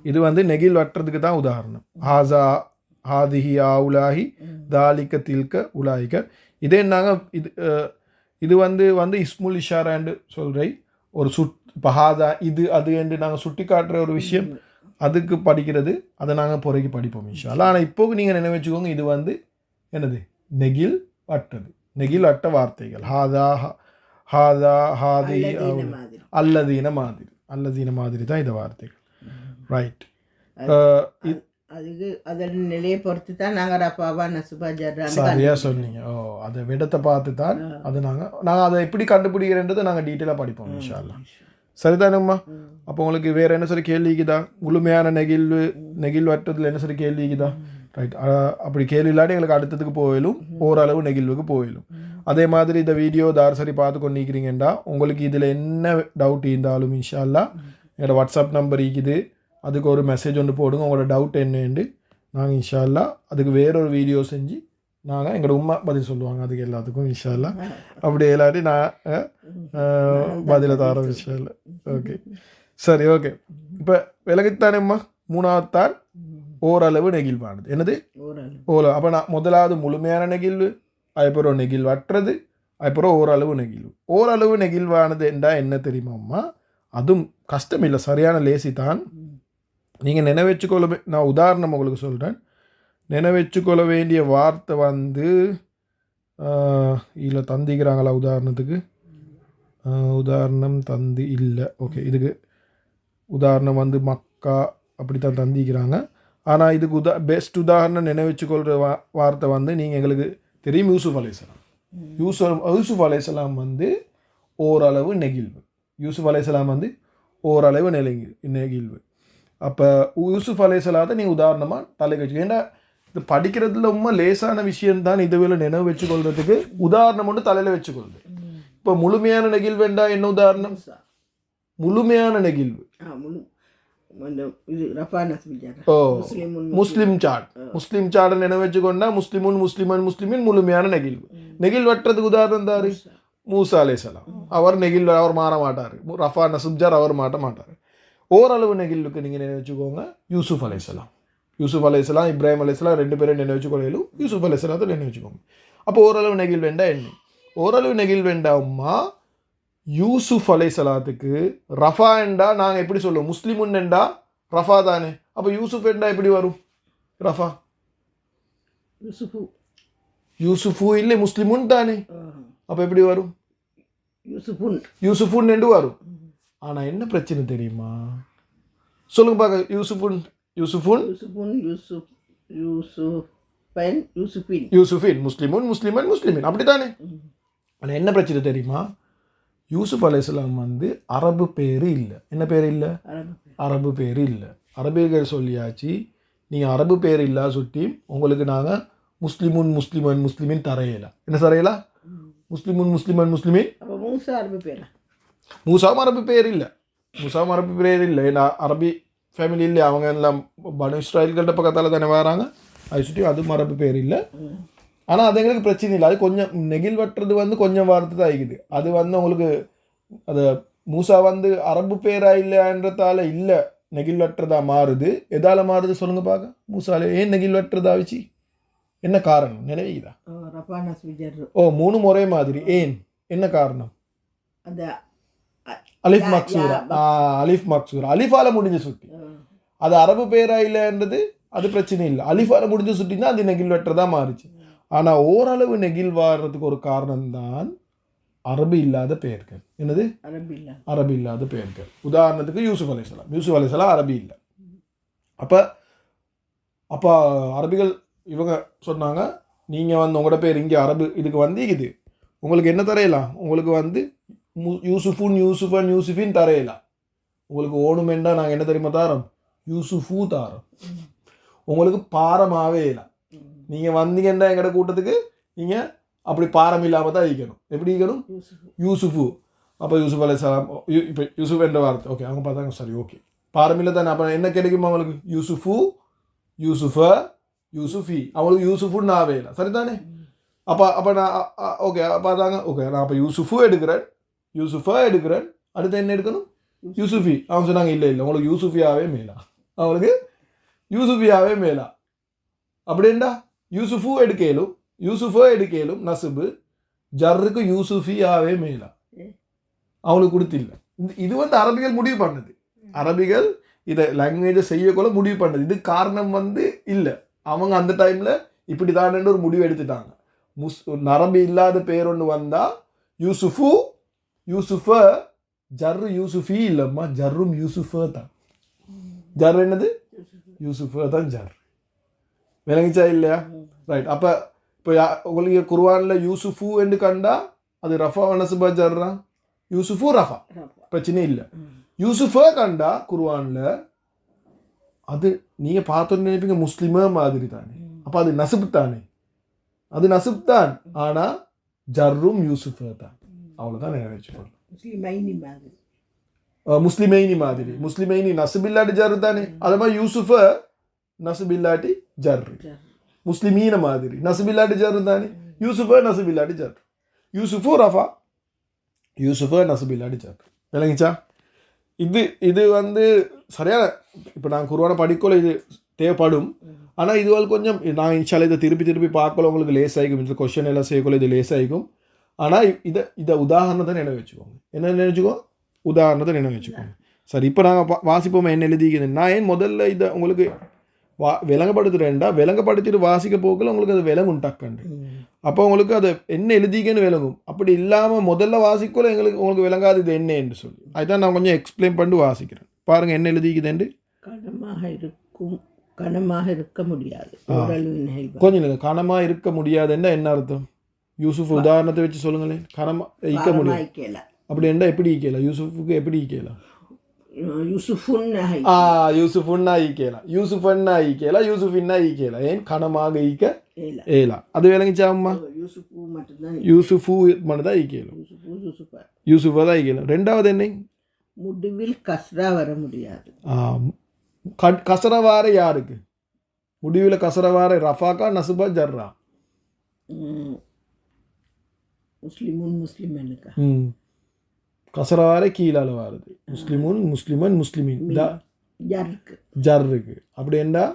இது வந்து நெகில் வட்டுறதுக்கு தான் உதாரணம். ஹாசா, ஹாதிஹி, ஆவுலாஹி, தாலிக்க, தில்க, உலாய்க்க. இதே நாங்கள் இது வந்து இஸ்முல் இஷாரான்னு சொல்கிறேன். ஒரு இப்போ ஹாதா, இது அது என்று நாங்கள் சுட்டி காட்டுற ஒரு விஷயம், அதுக்கு படிக்கிறது, அதை நாங்கள் பொறைக்கு படிப்போம் இன்ஷா அல்லாஹ். ஆனால் இப்போ நீங்கள் நினைவச்சுக்கோங்க, இது வந்து என்னது? நெகில் வட்டது, நெகில் வட்ட வார்த்தைகள். ஹாதா, ஹாதா, ஹாதி, அல்லதீன மாதிரி தான் இந்த வார்த்தைகள். ரைட். அதுக்கு அதன் நிலையை பொறுத்து தான் நாங்கள் ரஃபாவா நசுபா ஜர்ரா சரியாக சொன்னீங்க. அதை விடத்தை பார்த்து தான் அது நாங்கள் அதை எப்படி கண்டுபிடிக்கிறேன்றதை நாங்கள் டீட்டெயிலாக படிப்போம் இன்ஷா அல்லாஹ். சரிதானம்மா? அப்போ உங்களுக்கு வேறு என்ன சரி கேள்விக்குதா? முழுமையான நெகிழ் வட்டத்தில் என்ன சரி கேள்விக்குதா? ரைட். அப்படி கேள்வி இல்லாட்டி எங்களுக்கு அடுத்ததுக்கு போயிடும், ஓரளவு நெகிழ்வுக்கு போயிடும். அதே மாதிரி இந்த வீடியோ தார் பார்த்து கொண்டிருக்கிறீங்கண்டா உங்களுக்கு இதில் என்ன டவுட் இருந்தாலும் இன்ஷா அல்லாஹ் என்னோடய வாட்ஸ்அப் நம்பர் இருக்குது, அதுக்கு ஒரு மெசேஜ் ஒன்று போடுங்க, உங்களோட டவுட் என்னன்னு. நாங்கள் இன்ஷா அல்லாஹ் அதுக்கு வேறொரு வீடியோ செஞ்சு நாங்கள் எங்களோட உம்மா பதில் சொல்லுவாங்க அதுக்கு எல்லாத்துக்கும் இன்ஷா அல்லாஹ். அப்படி இல்லாட்டி நான் பதிலை தர இன்ஷா அல்லாஹ். ஓகே, சரி, ஓகே. இப்போ விலகுத்தானேம்மா. மூணாவது தான் ஓரளவு நெகிழ்வானது. என்னது? ஓரளவு. அப்போ நான் முதலாவது முழுமையான நெகிழ்வு, அதுக்கப்புறம் நெகிழ் வட்டுறது, அதுக்கப்புறம் ஓரளவு நெகிழ்வு. ஓரளவு நெகிழ்வானது என்றால் என்ன தெரியுமாம்மா? அதுவும் கஷ்டம் இல்லை, சரியான லேசி தான். நீங்கள் நினைவச்சுக்கொள்ள, நான் உதாரணம் உங்களுக்கு சொல்கிறேன். நினைவச்சுக்கொள்ள வேண்டிய வார்த்தை வந்து இதில் தந்திக்கிறாங்களா? உதாரணத்துக்கு உதாரணம் தந்தி இல்லை. ஓகே, இதுக்கு உதாரணம் வந்து மக்கா அப்படி தான் தந்திக்கிறாங்க. ஆனால் இதுக்கு பெஸ்ட் உதாரணம் நினைவச்சுக்கொள்கிற வார்த்தை வந்து நீங்கள் எங்களுக்கு தெரியும், யூசுஃப் அலைஹிஸ்ஸலாம். யூசுஃப் அலைஹிஸ்ஸலாம் வந்து ஓரளவு நெகிழ்வு. யூசுஃப் அலைஹிஸ்ஸலாம் வந்து ஓரளவு நெகிழ்வு. அப்போ யூசுஃப் அலைஹிஸ்ஸலாத்தை நீங்கள் உதாரணமாக தலைக்கு வச்சுக்க. ஏன்னா இது படிக்கிறதுல ரொம்ப லேசான விஷயம்தான், இதுவேளை நினைவு வச்சுக்கொள்றதுக்கு உதாரணம் ஒன்று தலையில் வச்சுக்கொள்ளுது. இப்போ முழுமையான நெகிழ்வு என்றால் என்ன உதாரணம்? முழுமையான நெகிழ்வு முஸ்லிம் சாட் நினைவு வச்சுக்கொண்டா முஸ்லிமின் முழுமையான நெகிழ்வு. நெகிழ் வட்டுறதுக்கு உதாரணம் தாரு மூசா அலைஹிஸ்ஸலாம். அவர் நெகிழ், அவர் மாற மாட்டார். ரஃபா நசுப் ஜர் அவர் மாட்ட மாட்டார். ஓரளவு நெகிழ்வுக்கு நீங்கள் நினைச்சுக்கோங்க யூசுப் அலைஹிஸ்ஸலாம். யூசுப் அலைஹிஸ்ஸலாம் இப்ராஹிம் அலைஹிஸ்ஸலாம் 2 பேரும் நினைச்சுக்கொள்ளையிலும் யூசுப் அலைஹிஸ்ஸலாத்தை நினைச்சுக்கோங்க. அப்போ ஓரளவு நெகிழ் வேண்டா என்ன? ஓரளவு நெகிழ் வேண்டாமா யூசுப் அலைஹிஸ்ஸலாத்துக்கு ரஃபா என்றா நாங்கள் எப்படி சொல்லுவோம்? முஸ்லிமுன் என்றா ரஃபா தானே. அப்போ யூசுப் என்றா எப்படி வரும் ரஃபா? யூசுஃபு இல்லை முஸ்லிமுன் தானே. அப்போ எப்படி வரும்? யூசுஃபுன் என்று வரும். ஆனால் என்ன பிரச்சனை தெரியுமா? சொல்லுங்க பார்க்க. யூசுஃபின் முஸ்லிமுன் முஸ்லிமன் முஸ்லிமின் அப்படித்தானே. ஆனால் என்ன பிரச்சனை தெரியுமா? யூசுப் அலைஹிஸ்ஸலாம் வந்து அரபு பேர் இல்லை. என்ன பேர் இல்லை? அரபு பேர் இல்லை. அரபியர்கள் சொல்லியாச்சு நீங்கள் அரபு பேர் இல்லா சுட்டி உங்களுக்கு நாங்கள் முஸ்லிமுன் முஸ்லிமன் முஸ்லிமின் தரையலாம். என்ன தரையலாம்? முஸ்லிமுன் முஸ்லிமன் முஸ்லிமின். மூசாவும் அரபு பேர் இல்லை. மூசாவும் அரபு பேர் இல்லை. ஏன்னா அரபி ஃபேமிலி இல்லை. அவங்க எல்லாம் பனு இஸ்ராயல்கிட்ட பக்கத்தால் தானே வராங்க. அது சுற்றி அதுவும் அரபு பேர் இல்லை. ஆனால் அது எங்களுக்கு பிரச்சனை இல்லை. அது கொஞ்சம் நெகிழ் வெட்டுறது வந்து கொஞ்சம் வார்த்தை தான் ஆகிக்குது. அது வந்து உங்களுக்கு அது மூசா வந்து அரபு பேரா இல்லைன்றதால இல்லை நெகிழ் வெட்டுறதா மாறுது. எதால் மாறுது சொல்லுங்க பார்க்க? மூசால ஏன் நெகிழ் வெட்டுறதா வச்சு என்ன காரணம் நினைவுதா? 3 முறை மாதிரி. ஏன் என்ன காரணம்? அலிஃப் மக்சூரா. அலிஃப் மக்சூரா அலிஃபால முடிஞ்ச சுட்டி. அது அரபு பேரா இல்லைன்றது அது பிரச்சனை இல்லை. அலிஃபால முடிஞ்ச சுட்டினா அது நெகிழ் வெட்டுறதா மாறிச்சு. ஆனால் ஓரளவு நெகிழ் வாடுறதுக்கு ஒரு காரணம் தான் அரபு இல்லாத பெயர்கள். என்னது? அரபு இல்லாத பெயர்கள். உதாரணத்துக்கு யூசுப் அலைஹிஸ்ஸலாம். யூசுப் அலைஹிஸ்ஸலாம் அரபி இல்லை. அப்போ அரபிகள் இவங்க சொன்னாங்க நீங்கள் வந்து உங்களோட பேர் இங்கே அரபு இதுக்கு வந்திக்குது, உங்களுக்கு என்ன தரையலாம்? உங்களுக்கு வந்து யூசுஃபுன் யூசுஃபன் யூசுஃபின் தரையலாம். உங்களுக்கு ஓணுமெண்டா நாங்கள் என்ன தெரியுமா தாரோம்? யூசுஃபு தாரோம். உங்களுக்கு பாரமாகவே இல்லை. நீங்கள் வந்தீங்கன்னா எங்கட கூட்டத்துக்கு நீங்கள் அப்படி பாரம் இல்லாமல் தான் ஈக்கணும். எப்படி ஈக்கணும்? யூசுஃபு. அப்போ யூசுப் அலைஹிஸ்ஸலாம் இப்போ யூசுஃப் என்ற வார்த்தை ஓகே அவங்க பார்த்தாங்க சரி ஓகே பாரம் இல்லை தானே. அப்போ என்ன கிடைக்குமா அவங்களுக்கு? யூசுஃபு யூசுஃப யூசுஃபி. அவங்களுக்கு யூசுஃபுன்னு ஆவே இல்லை. சரிதானே. அப்போ நான் ஓகே பார்த்தாங்க ஓகே நான் அப்போ யூசுஃபு எடுக்கிறேன் யூசுஃபா எடுக்கிறேன். அடுத்து என்ன எடுக்கணும்? யூசுஃபி. அவங்க சொன்னாங்க இல்லை உங்களுக்கு யூசுஃபியாவே மேலா. அவங்களுக்கு யூசுஃபியாவே மேலா அப்படின்டா யூசுஃபு எடுக்கலும் யூசுஃபா எடுக்கலும் நசுபு ஜர்ருக்கு யூசுஃபியாவே மேலா அவங்களுக்கு கொடுத்தில்லை. இது வந்து அரபிகள் முடிவு பண்ணது. அரபிகள் இதை லாங்குவேஜை செய்யக்குள்ள முடிவு பண்ணது. இது காரணம் வந்து இல்லை. அவங்க அந்த டைமில் இப்படி தான் ஒரு முடிவு எடுத்துட்டாங்க. அரபி இல்லாத பேர் ஒன்று வந்தால் யூசுஃபு யூசுஃப ஜர்ரு யூசுஃபி இல்லைம்மா ஜர்ரும் யூசுஃப தான். ஜர் என்னது? யூசுஃப தான் ஜர். விளங்கிச்சா இல்லையா? ரைட். அப்போ இப்போ உங்களுக்கு குர்ஆனில் யூசுஃபு என்று கண்டா அது ரஃபா நஸ்பா ஜர்ரா? யூசுஃபு ரஃபா பிரச்சனை இல்லை. யூசுஃப கண்டா குர்ஆனில் அது நீங்கள் பார்த்தோன்னு நினைப்பீங்க முஸ்லிமா மாதிரி தானே. அப்போ அது நசுப் தானே. அது நசுப் தான். ஆனால் ஜர்ரும் யூசுஃப தான். அவ்வளோதான் நினைச்சுக்கணும். முஸ்லிமைனி மாதிரி. முஸ்லிமைனி நசுபில்லாட்டி ஜர்ரு தானே. அது மாதிரி யூசுஃப நசுபில்லாட்டி ஜர்ரு. முஸ்லிமீன மாதிரி நசுபில்லாட்டி ஜர்ரு தானே. யூசுஃப நசுபில்லாட்டி ஜர்ரு. யூசுஃபு ரஃபா யூசுஃப நசுபில்லாட்டி ஜர்ரு. விளங்கிச்சா? இது வந்து சரியான இப்போ நான் குர்ஆனை படிக்கல இது தேவைப்படும். ஆனால் இதுவால் கொஞ்சம் நான் இன்ஷால்லா இதை திருப்பி பார்க்கல உங்களுக்கு லேஸ் ஆகிக்கும். இந்த கொஸ்டின் எல்லாம் செய்யக்குள்ள இது லேஸ் ஆகிக்கும். ஆனால் இதை உதாரணத்தை நினைவு வச்சுக்கோங்க. என்ன நினைச்சுக்கோ? உதாரணத்தை நினைவு வச்சுக்கோங்க. சரி இப்போ நாங்கள் வாசிப்போம் என்ன எழுதிக்குது. நான் ஏன் முதல்ல இதை உங்களுக்கு விளங்கப்படுத்துகிறேன்டா விளங்கப்படுத்திட்டு வாசிக்க போக்கில் உங்களுக்கு அது விளங்கும் டக்குண்டு. அப்போ உங்களுக்கு அது என்ன எழுதிக்கன்னு விளங்கும். அப்படி இல்லாமல் முதல்ல வாசிக்கல உங்களுக்கு விளங்காது இது என்ன என்று சொல்லி. அதுதான் நான் கொஞ்சம் எக்ஸ்பிளைன் பண்ணி வாசிக்கிறேன். பாருங்கள் என்ன எழுதிக்குதுண்டு. கனமாக இருக்க முடியாது. கொஞ்சம் இல்லை கனமாக இருக்க முடியாதுன்னா என்ன அர்த்தம்? யூசுஃப் உதாரணத்தை வச்சு சொல்லுங்களேன். கனமாக ஈக்க முடியாது அப்படி என்ன எப்படி ஈக்கலாம்? யூசுஃபுக்கு எப்படி ஈக்கலாம்? யூசுஃபுன்னா ஈக்கலாம் யூசுஃபன்னா ஈக்கலாம் யூசுஃபின்னா ஈக்கலாம். ஏன் கனமாக ஈக்க ஏலா. அது விளங்கிச்சாம்மா? யூசுஃபு மட்டும் தான் ஈக்கலாம். யூசுஃபா தான் ஈக்கலாம். ரெண்டாவது என்ன? முடிவில் கஸ்ரா வர முடியாது. கசர வார யாருக்கு? முடிவில் கசர வார ரஃபாக்கா நசுபா ஜர்ரா? முஸ்லிமுன் முஸ்லிமனுக்கா? கசராரை கீழால வருது. முஸ்லிமுன் முஸ்லிமன் முஸ்லிமின் ஜர்க்கு ஜர் இருக்கு. அப்படி என்றா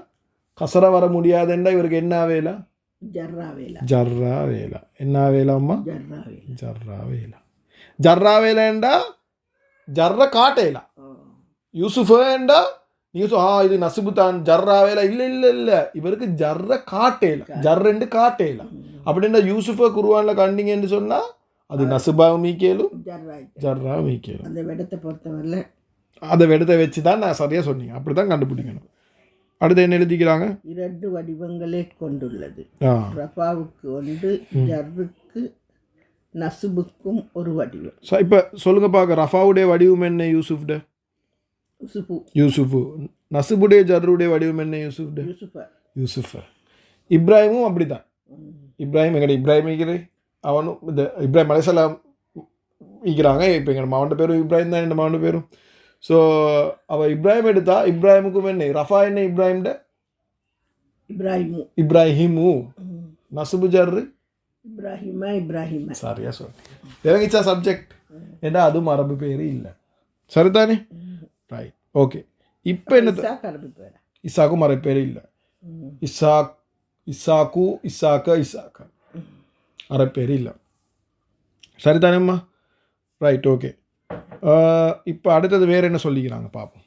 கசரா வர முடியாதுண்டா இவருக்கு என்ன வேலை? ஜர்ரா வேலா ஜர்ரா வேலை. என்ன வேலைம்மா? ஜர்ரா வேலா ஜர்ரா வேலை. ஜர்ரா வேலைண்டா ஜர்ர காட்டேலா. யூசுஃபேண்டா நீங்க இது நசுபு தான் ஜர்ரா வேலை. இல்லை இவருக்கு ஜர்ர காட்டேலா. ஜர்ரெண்டு காட்டேலா. அப்படின்னா யூசுஃபை குருவான்ல கண்டிங்கன்னு சொன்னா அது நசுபாவும் மீக்கேலும் ஜர்ரா மீக்கேலும். அந்த விடத்தை பொறுத்தவரை அதை விடத்தை வச்சு தான் நான் சரியாக சொன்னீங்க. அப்படி தான் கண்டுபிடிக்கணும். அடுத்து என்ன எழுதிக்கிறாங்க? 2 வடிவங்களே கொண்டுள்ளது. ரஃபாவுக்கு ஒன்று, ஜர்ருக்கு நசுபுக்கும் ஒரு வடிவம். இப்போ சொல்லுங்க பார்க்க, ரஃபாவுடைய வடிவம் என்ன? யூசுஃப்ட யூசுஃபு. நசுபுடைய ஜர்ருடைய வடிவம் என்ன? யூசுஃப. இப்ராஹிமும் அப்படி தான். இப்ராஹிம் எங்கட இப்ராஹிம் ஈக்கிறே அவனும் இந்த இப்ராஹிம் அலைஹிஸ்ஸலாம் ஈக்கிறாங்க. இப்போ எங்கள் மாவட்ட பேரும் இப்ராஹிம் தான். என் மாவட்ட பேரும். ஸோ அவள் இப்ராஹிம் எடுத்தா இப்ராஹிமுக்கும் என்ன? ரஃபா என்ன? இப்ராஹிம்ட இப்ராஹிமு. நசுபு ஜர்ரு இப்ராஹிமா. சரியா சொல்றேன். இறங்கிச்சா சப்ஜெக்ட்? ஏன்னா அதுவும் அரபு பேர் இல்லை. சரிதானே? Right, okay. இப்போ என்ன? இசாக்கும் அரபு பேர் இல்லை. இசாக்கா அரபு பேர் இல்லை. சரிதானேம்மா? Right, okay. இப்போ அடுத்தது வேறு என்ன சொல்லிக்கிறாங்க பார்ப்போம்.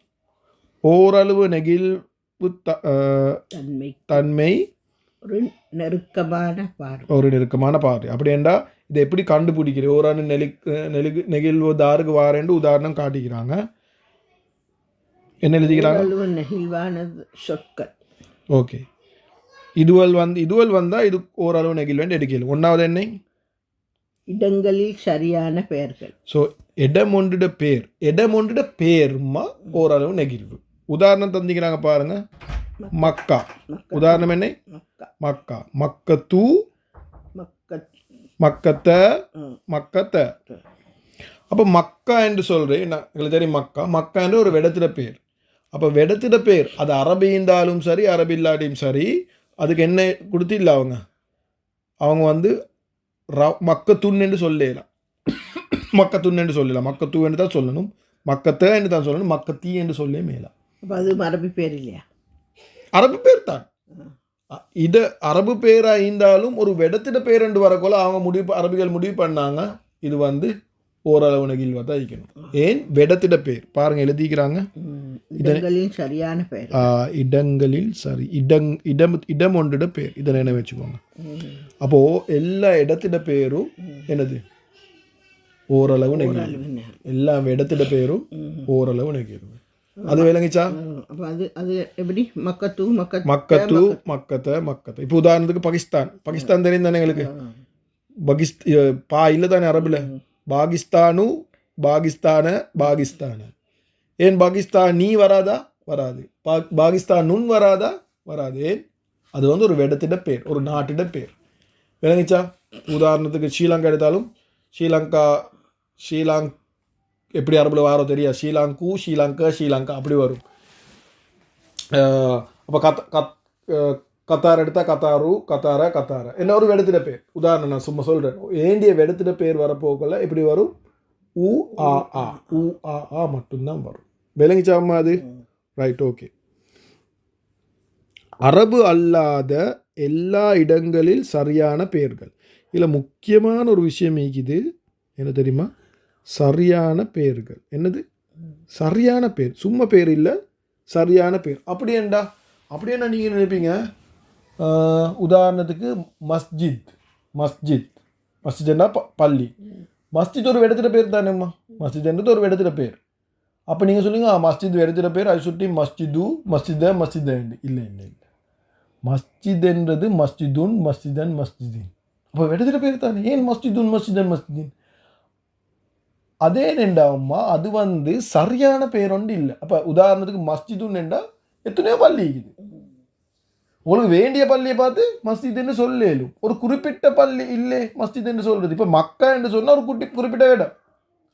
ஓரளவு நெகிழ்வு தன்மை ஒரு நெருக்கமான பார்வை. அப்படி என்றால் இதை எப்படி கண்டுபிடிக்கிறேன்? ஓரான நெகிழ்வதாருக்கு வாரேண்டு உதாரணம் காட்டிக்கிறாங்க. என்ன எழுதிக்கிறாங்க? நெகிழ்வானது சொற்கள். ஓகே. இதுவல் வந்தால் இது ஓரளவு நெகிழ்வேண்டு எடுக்கல. ஒன்றாவது என்ன? இடங்களில் சரியான பெயர்கள். ஸோ இடம் ஒன்றுட பேர்மா ஓரளவு நெகிழ்வு. உதாரணம் தந்திக்கிறாங்க பாருங்க. மக்கா. உதாரணம் என்ன? மக்கா. மக்கத்து மக்கத்த. அப்போ மக்கா என்று சொல்றேன். எங்களுக்கு தெரியும் மக்கா என்று ஒரு வெடத்திட பேர். அப்போ வெடத்திட பேர் அது அரபி இருந்தாலும் சரி அரபி இல்லாட்டியும் சரி அதுக்கு என்ன கொடுத்தில்ல அவங்க வந்து மக்கத்துன் என்று சொல்லலாம். மக்கத்துன் என்று சொல்லலாம். மக்கத்து என்று தான் சொல்லணும். மக்கத்த என்று தான் சொல்லணும். மக்கத்தி என்று சொல்லே மேலாம். அது அரபி பேர் இல்லையா? அரபு பேர் தான். இது அரபு பேராக இருந்தாலும் ஒரு வெடத்திட பேர் என்று வரக்குள்ள அவங்க அரபிகள் முடிவு பண்ணாங்க இது வந்து ஓரளவு நெகிழ்வாக தான் இருக்கணும். ஏன்? வெடத்திட பேர் பாருங்க எழுதிக்கிறாங்க. இடங்களில் சரியான பெயர். இடங்களில் சரி இடம் ஒன்றிட பேர். இதை நினைவு வச்சுக்கோங்க. அப்போ எல்லா இடத்திட பேரும் என்னது? ஓரளவு நெகிழ்வு. எல்லா இடத்திட பேரும் ஓரளவு நெகிழ்வு. அது விளங்கிச்சா? அது எப்படி? மக்கத்து மக்கத்த. இப்போ உதாரணத்துக்கு பாகிஸ்தான் தெரியும் தானே எங்களுக்கு. பா இல்லை தானே அரபுல. பாகிஸ்தான. ஏன் பாகிஸ்தான் நீ வராது. பாகிஸ்தான் நுண் வராது. ஏன்? அது வந்து ஒரு இடத்திட பேர், ஒரு நாட்டிட பேர். விளங்கிச்சா? உதாரணத்துக்கு ஸ்ரீலங்கா எடுத்தாலும் ஸ்ரீலங்கா எப்படி அரபுல வாரோ தெரியா? ஸ்ரீலங்கா அப்படி வரும். அப்போ கத்தார் எடுத்தால் கத்தார என்ன ஒரு வெடத்திட பேர். உதாரணம் நான் சும்மா சொல்கிறேன். ஏண்டிய வெடத்திட பேர் வரப்போக்கல எப்படி வரும்? ஊ ஆ மட்டும்தான் வரும். விளங்கிச்சாமா அது? Right, okay. அரபு அல்லாத எல்லா இடங்களில் சரியான பெயர்கள். இதில் முக்கியமான ஒரு விஷயம் இருக்குது. என்ன தெரியுமா? சரியான பெயர்கள். என்னது? சரியான பேர். சும்மா பேர் இல்லை, சரியான பேர். அப்படின்னா நீங்கள் நினைப்பீங்க. உதாரணத்துக்கு மஸ்ஜித்னா பள்ளி. மஸ்ஜித் ஒரு இடத்துல பேர் தானேம்மா. மஸ்ஜித்ன்றது ஒரு இடத்துல பேர். அப்போ நீங்கள் சொல்லுங்க மஸ்ஜித் இடத்துல பேர் அதை சுற்றி மஸ்ஜித் இல்லை. மஸ்ஜித் என்றது மஸ்ஜிதன். அப்போ இடத்துல பேர் தானே. ஏன் மஸ்ஜிதன்? அதே நெண்டாவும்மா அது வந்து சரியான பேர் ஒன்று இல்லை. அப்போ உதாரணத்துக்கு மஸ்ஜிதுன்னு நெண்டா எத்தனையோ பள்ளி இருக்குது. உங்களுக்கு வேண்டிய பள்ளியை பார்த்து மஸ்ஜித் என்று சொல்லும். ஒரு குறிப்பிட்ட பள்ளி இல்லை மஸ்ஜித் என்று சொல்றது. இப்போ மக்கா என்று சொன்னால் ஒரு குறிப்பிட்ட இடம்.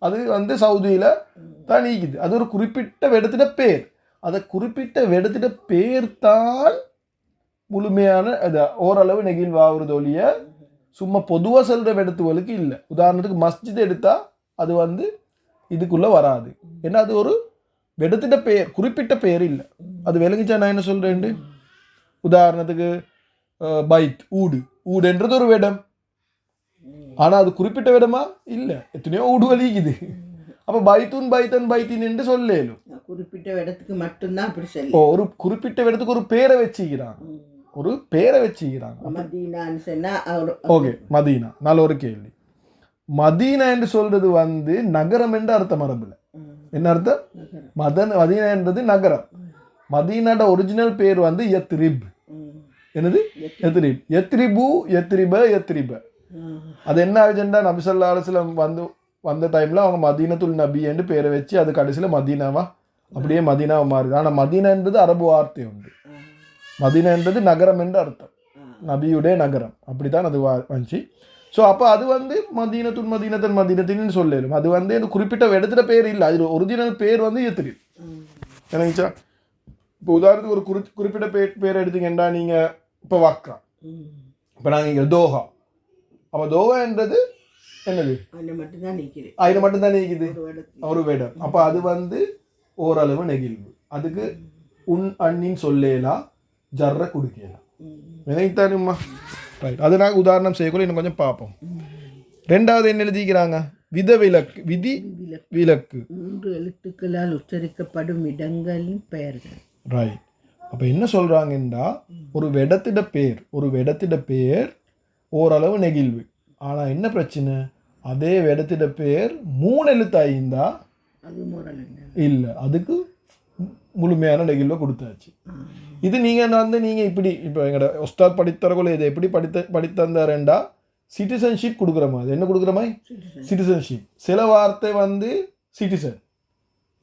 அது வந்து சவுதியில் தான் நீக்குது. அது ஒரு குறிப்பிட்ட இடத்திட பேர். அதை குறிப்பிட்ட இடத்திட பேர் தான் முழுமையான அது ஓரளவு நெகிழ்வாகிறது ஒழிய சும்மா பொதுவாக சொல்கிற இடத்துகளுக்கு இல்லை. உதாரணத்துக்கு மஸ்ஜித் எடுத்தால் அது வந்து இதுக்குள்ளே வராது. ஏன்னா அது ஒரு இடத்திட்ட பெயர், குறிப்பிட்ட பெயர் இல்லை. அது விளங்கிச்சா நான் என்ன சொல்கிறேன்? உதாரணத்துக்கு பைத், ஊடு. ஊடுன்றது ஒரு இடம், ஆனால் அது குறிப்பிட்ட இடமா இல்லை, எத்தனையோ ஊடு வலிக்குது. அப்போ பைத்தூன் பைத்தன் பைத்தின் என்று சொல்லேலும் குறிப்பிட்ட இடத்துக்கு மட்டும்தான் அப்படி சொல்லி ஒரு குறிப்பிட்ட இடத்துக்கு ஒரு பேரை வச்சுக்கிறாங்க, ஒரு பேரை வச்சுக்கிறாங்க. மதீனான்னு சொன்னா ஓகே, மதீனா. நல்ல ஒரு கேள்வி. மதீனா என்று சொல்றது வந்து நகரம் என்று அர்த்தம். அரபுல என்ன அர்த்தம்? மதீனா என்றது நகரம். மதீனாட ஒரிஜினல் பேர் வந்து யத்ரிப். என்னது? யத்ரிப். யத்ரிபு, யத்ரிப, யத்ரிப. அது என்ன ஆகுதுன்னா, நபி ஸல்லல்லாஹு அலைஹி வஸல்லம் வந்த டைம்ல அவங்க மதீனத்துல் நபி என்று பேரை வச்சு அது கடைசியில் மதீனாவா அப்படியே மதீனாவை மாறுது. ஆனால் மதீனா என்றது அரபு வார்த்தை உண்டு. மதீனா என்றது நகரம் என்று அர்த்தம், நபியுடைய நகரம், அப்படித்தான் அது வந்துச்சு. ஸோ அப்போ அது வந்து மதீனத்துன் மதீனத்தன் மதீனத்தின்னு சொல்லலும். அது வந்து எனக்கு குறிப்பிட்ட இடத்துல பேர் இல்லை, அது ஒரிஜினல் பேர் வந்து யத்ரிப். என்னங்கச்சா? இப்போ உதாரணத்துக்கு ஒரு குறிப்பிட்ட பேர் எடுத்தீங்கன்னா, நீங்கள் இப்போ வக்கா, இப்போ நாங்கள் இங்கே தோஹா. அப்போ தோஹான்றது என்னது? அதில் மட்டும்தான் நீக்குது ஒரு இடம். அப்போ அது வந்து ஓரளவு நெகிழ்வு. அதுக்கு உன் அண்ணின்னு சொல்லேலாம், ஜர்ற குடுக்கலாம். வினைத்தானுமா? ரைட். அது நாங்கள் உதாரணம் செய்யக்குள்ள இன்னும் கொஞ்சம் பார்ப்போம். ரெண்டாவது என்ன எழுதிக்கிறாங்க? விதிவிலக்கு. விதி விலக்கு 3 எழுத்துக்களால் உச்சரிக்கப்படும் இடங்களின் பெயர்கள். ரைட். அப்போ என்ன சொல்கிறாங்கன்னா, ஒரு இடத்திட பேர் ஓரளவு நெகிழ்வு. ஆனால் என்ன பிரச்சனை? அதே இடத்திட பேர் 3 எழுத்தாயிருந்தா இல்லை, அதுக்கு முழுமையான நெகிழ்வை கொடுத்தாச்சு. இது நீங்கள் இப்படி இப்போ எங்களோட உஸ்தாத் படித்தரக்குள்ள இதை எப்படி படித்தந்தாரேண்டா சிட்டிசன்ஷிப் கொடுக்குற மாதிரி. என்ன கொடுக்குற மாதிரி? சிட்டிசன்ஷிப். சில வார்த்தை வந்து சிட்டிசன்,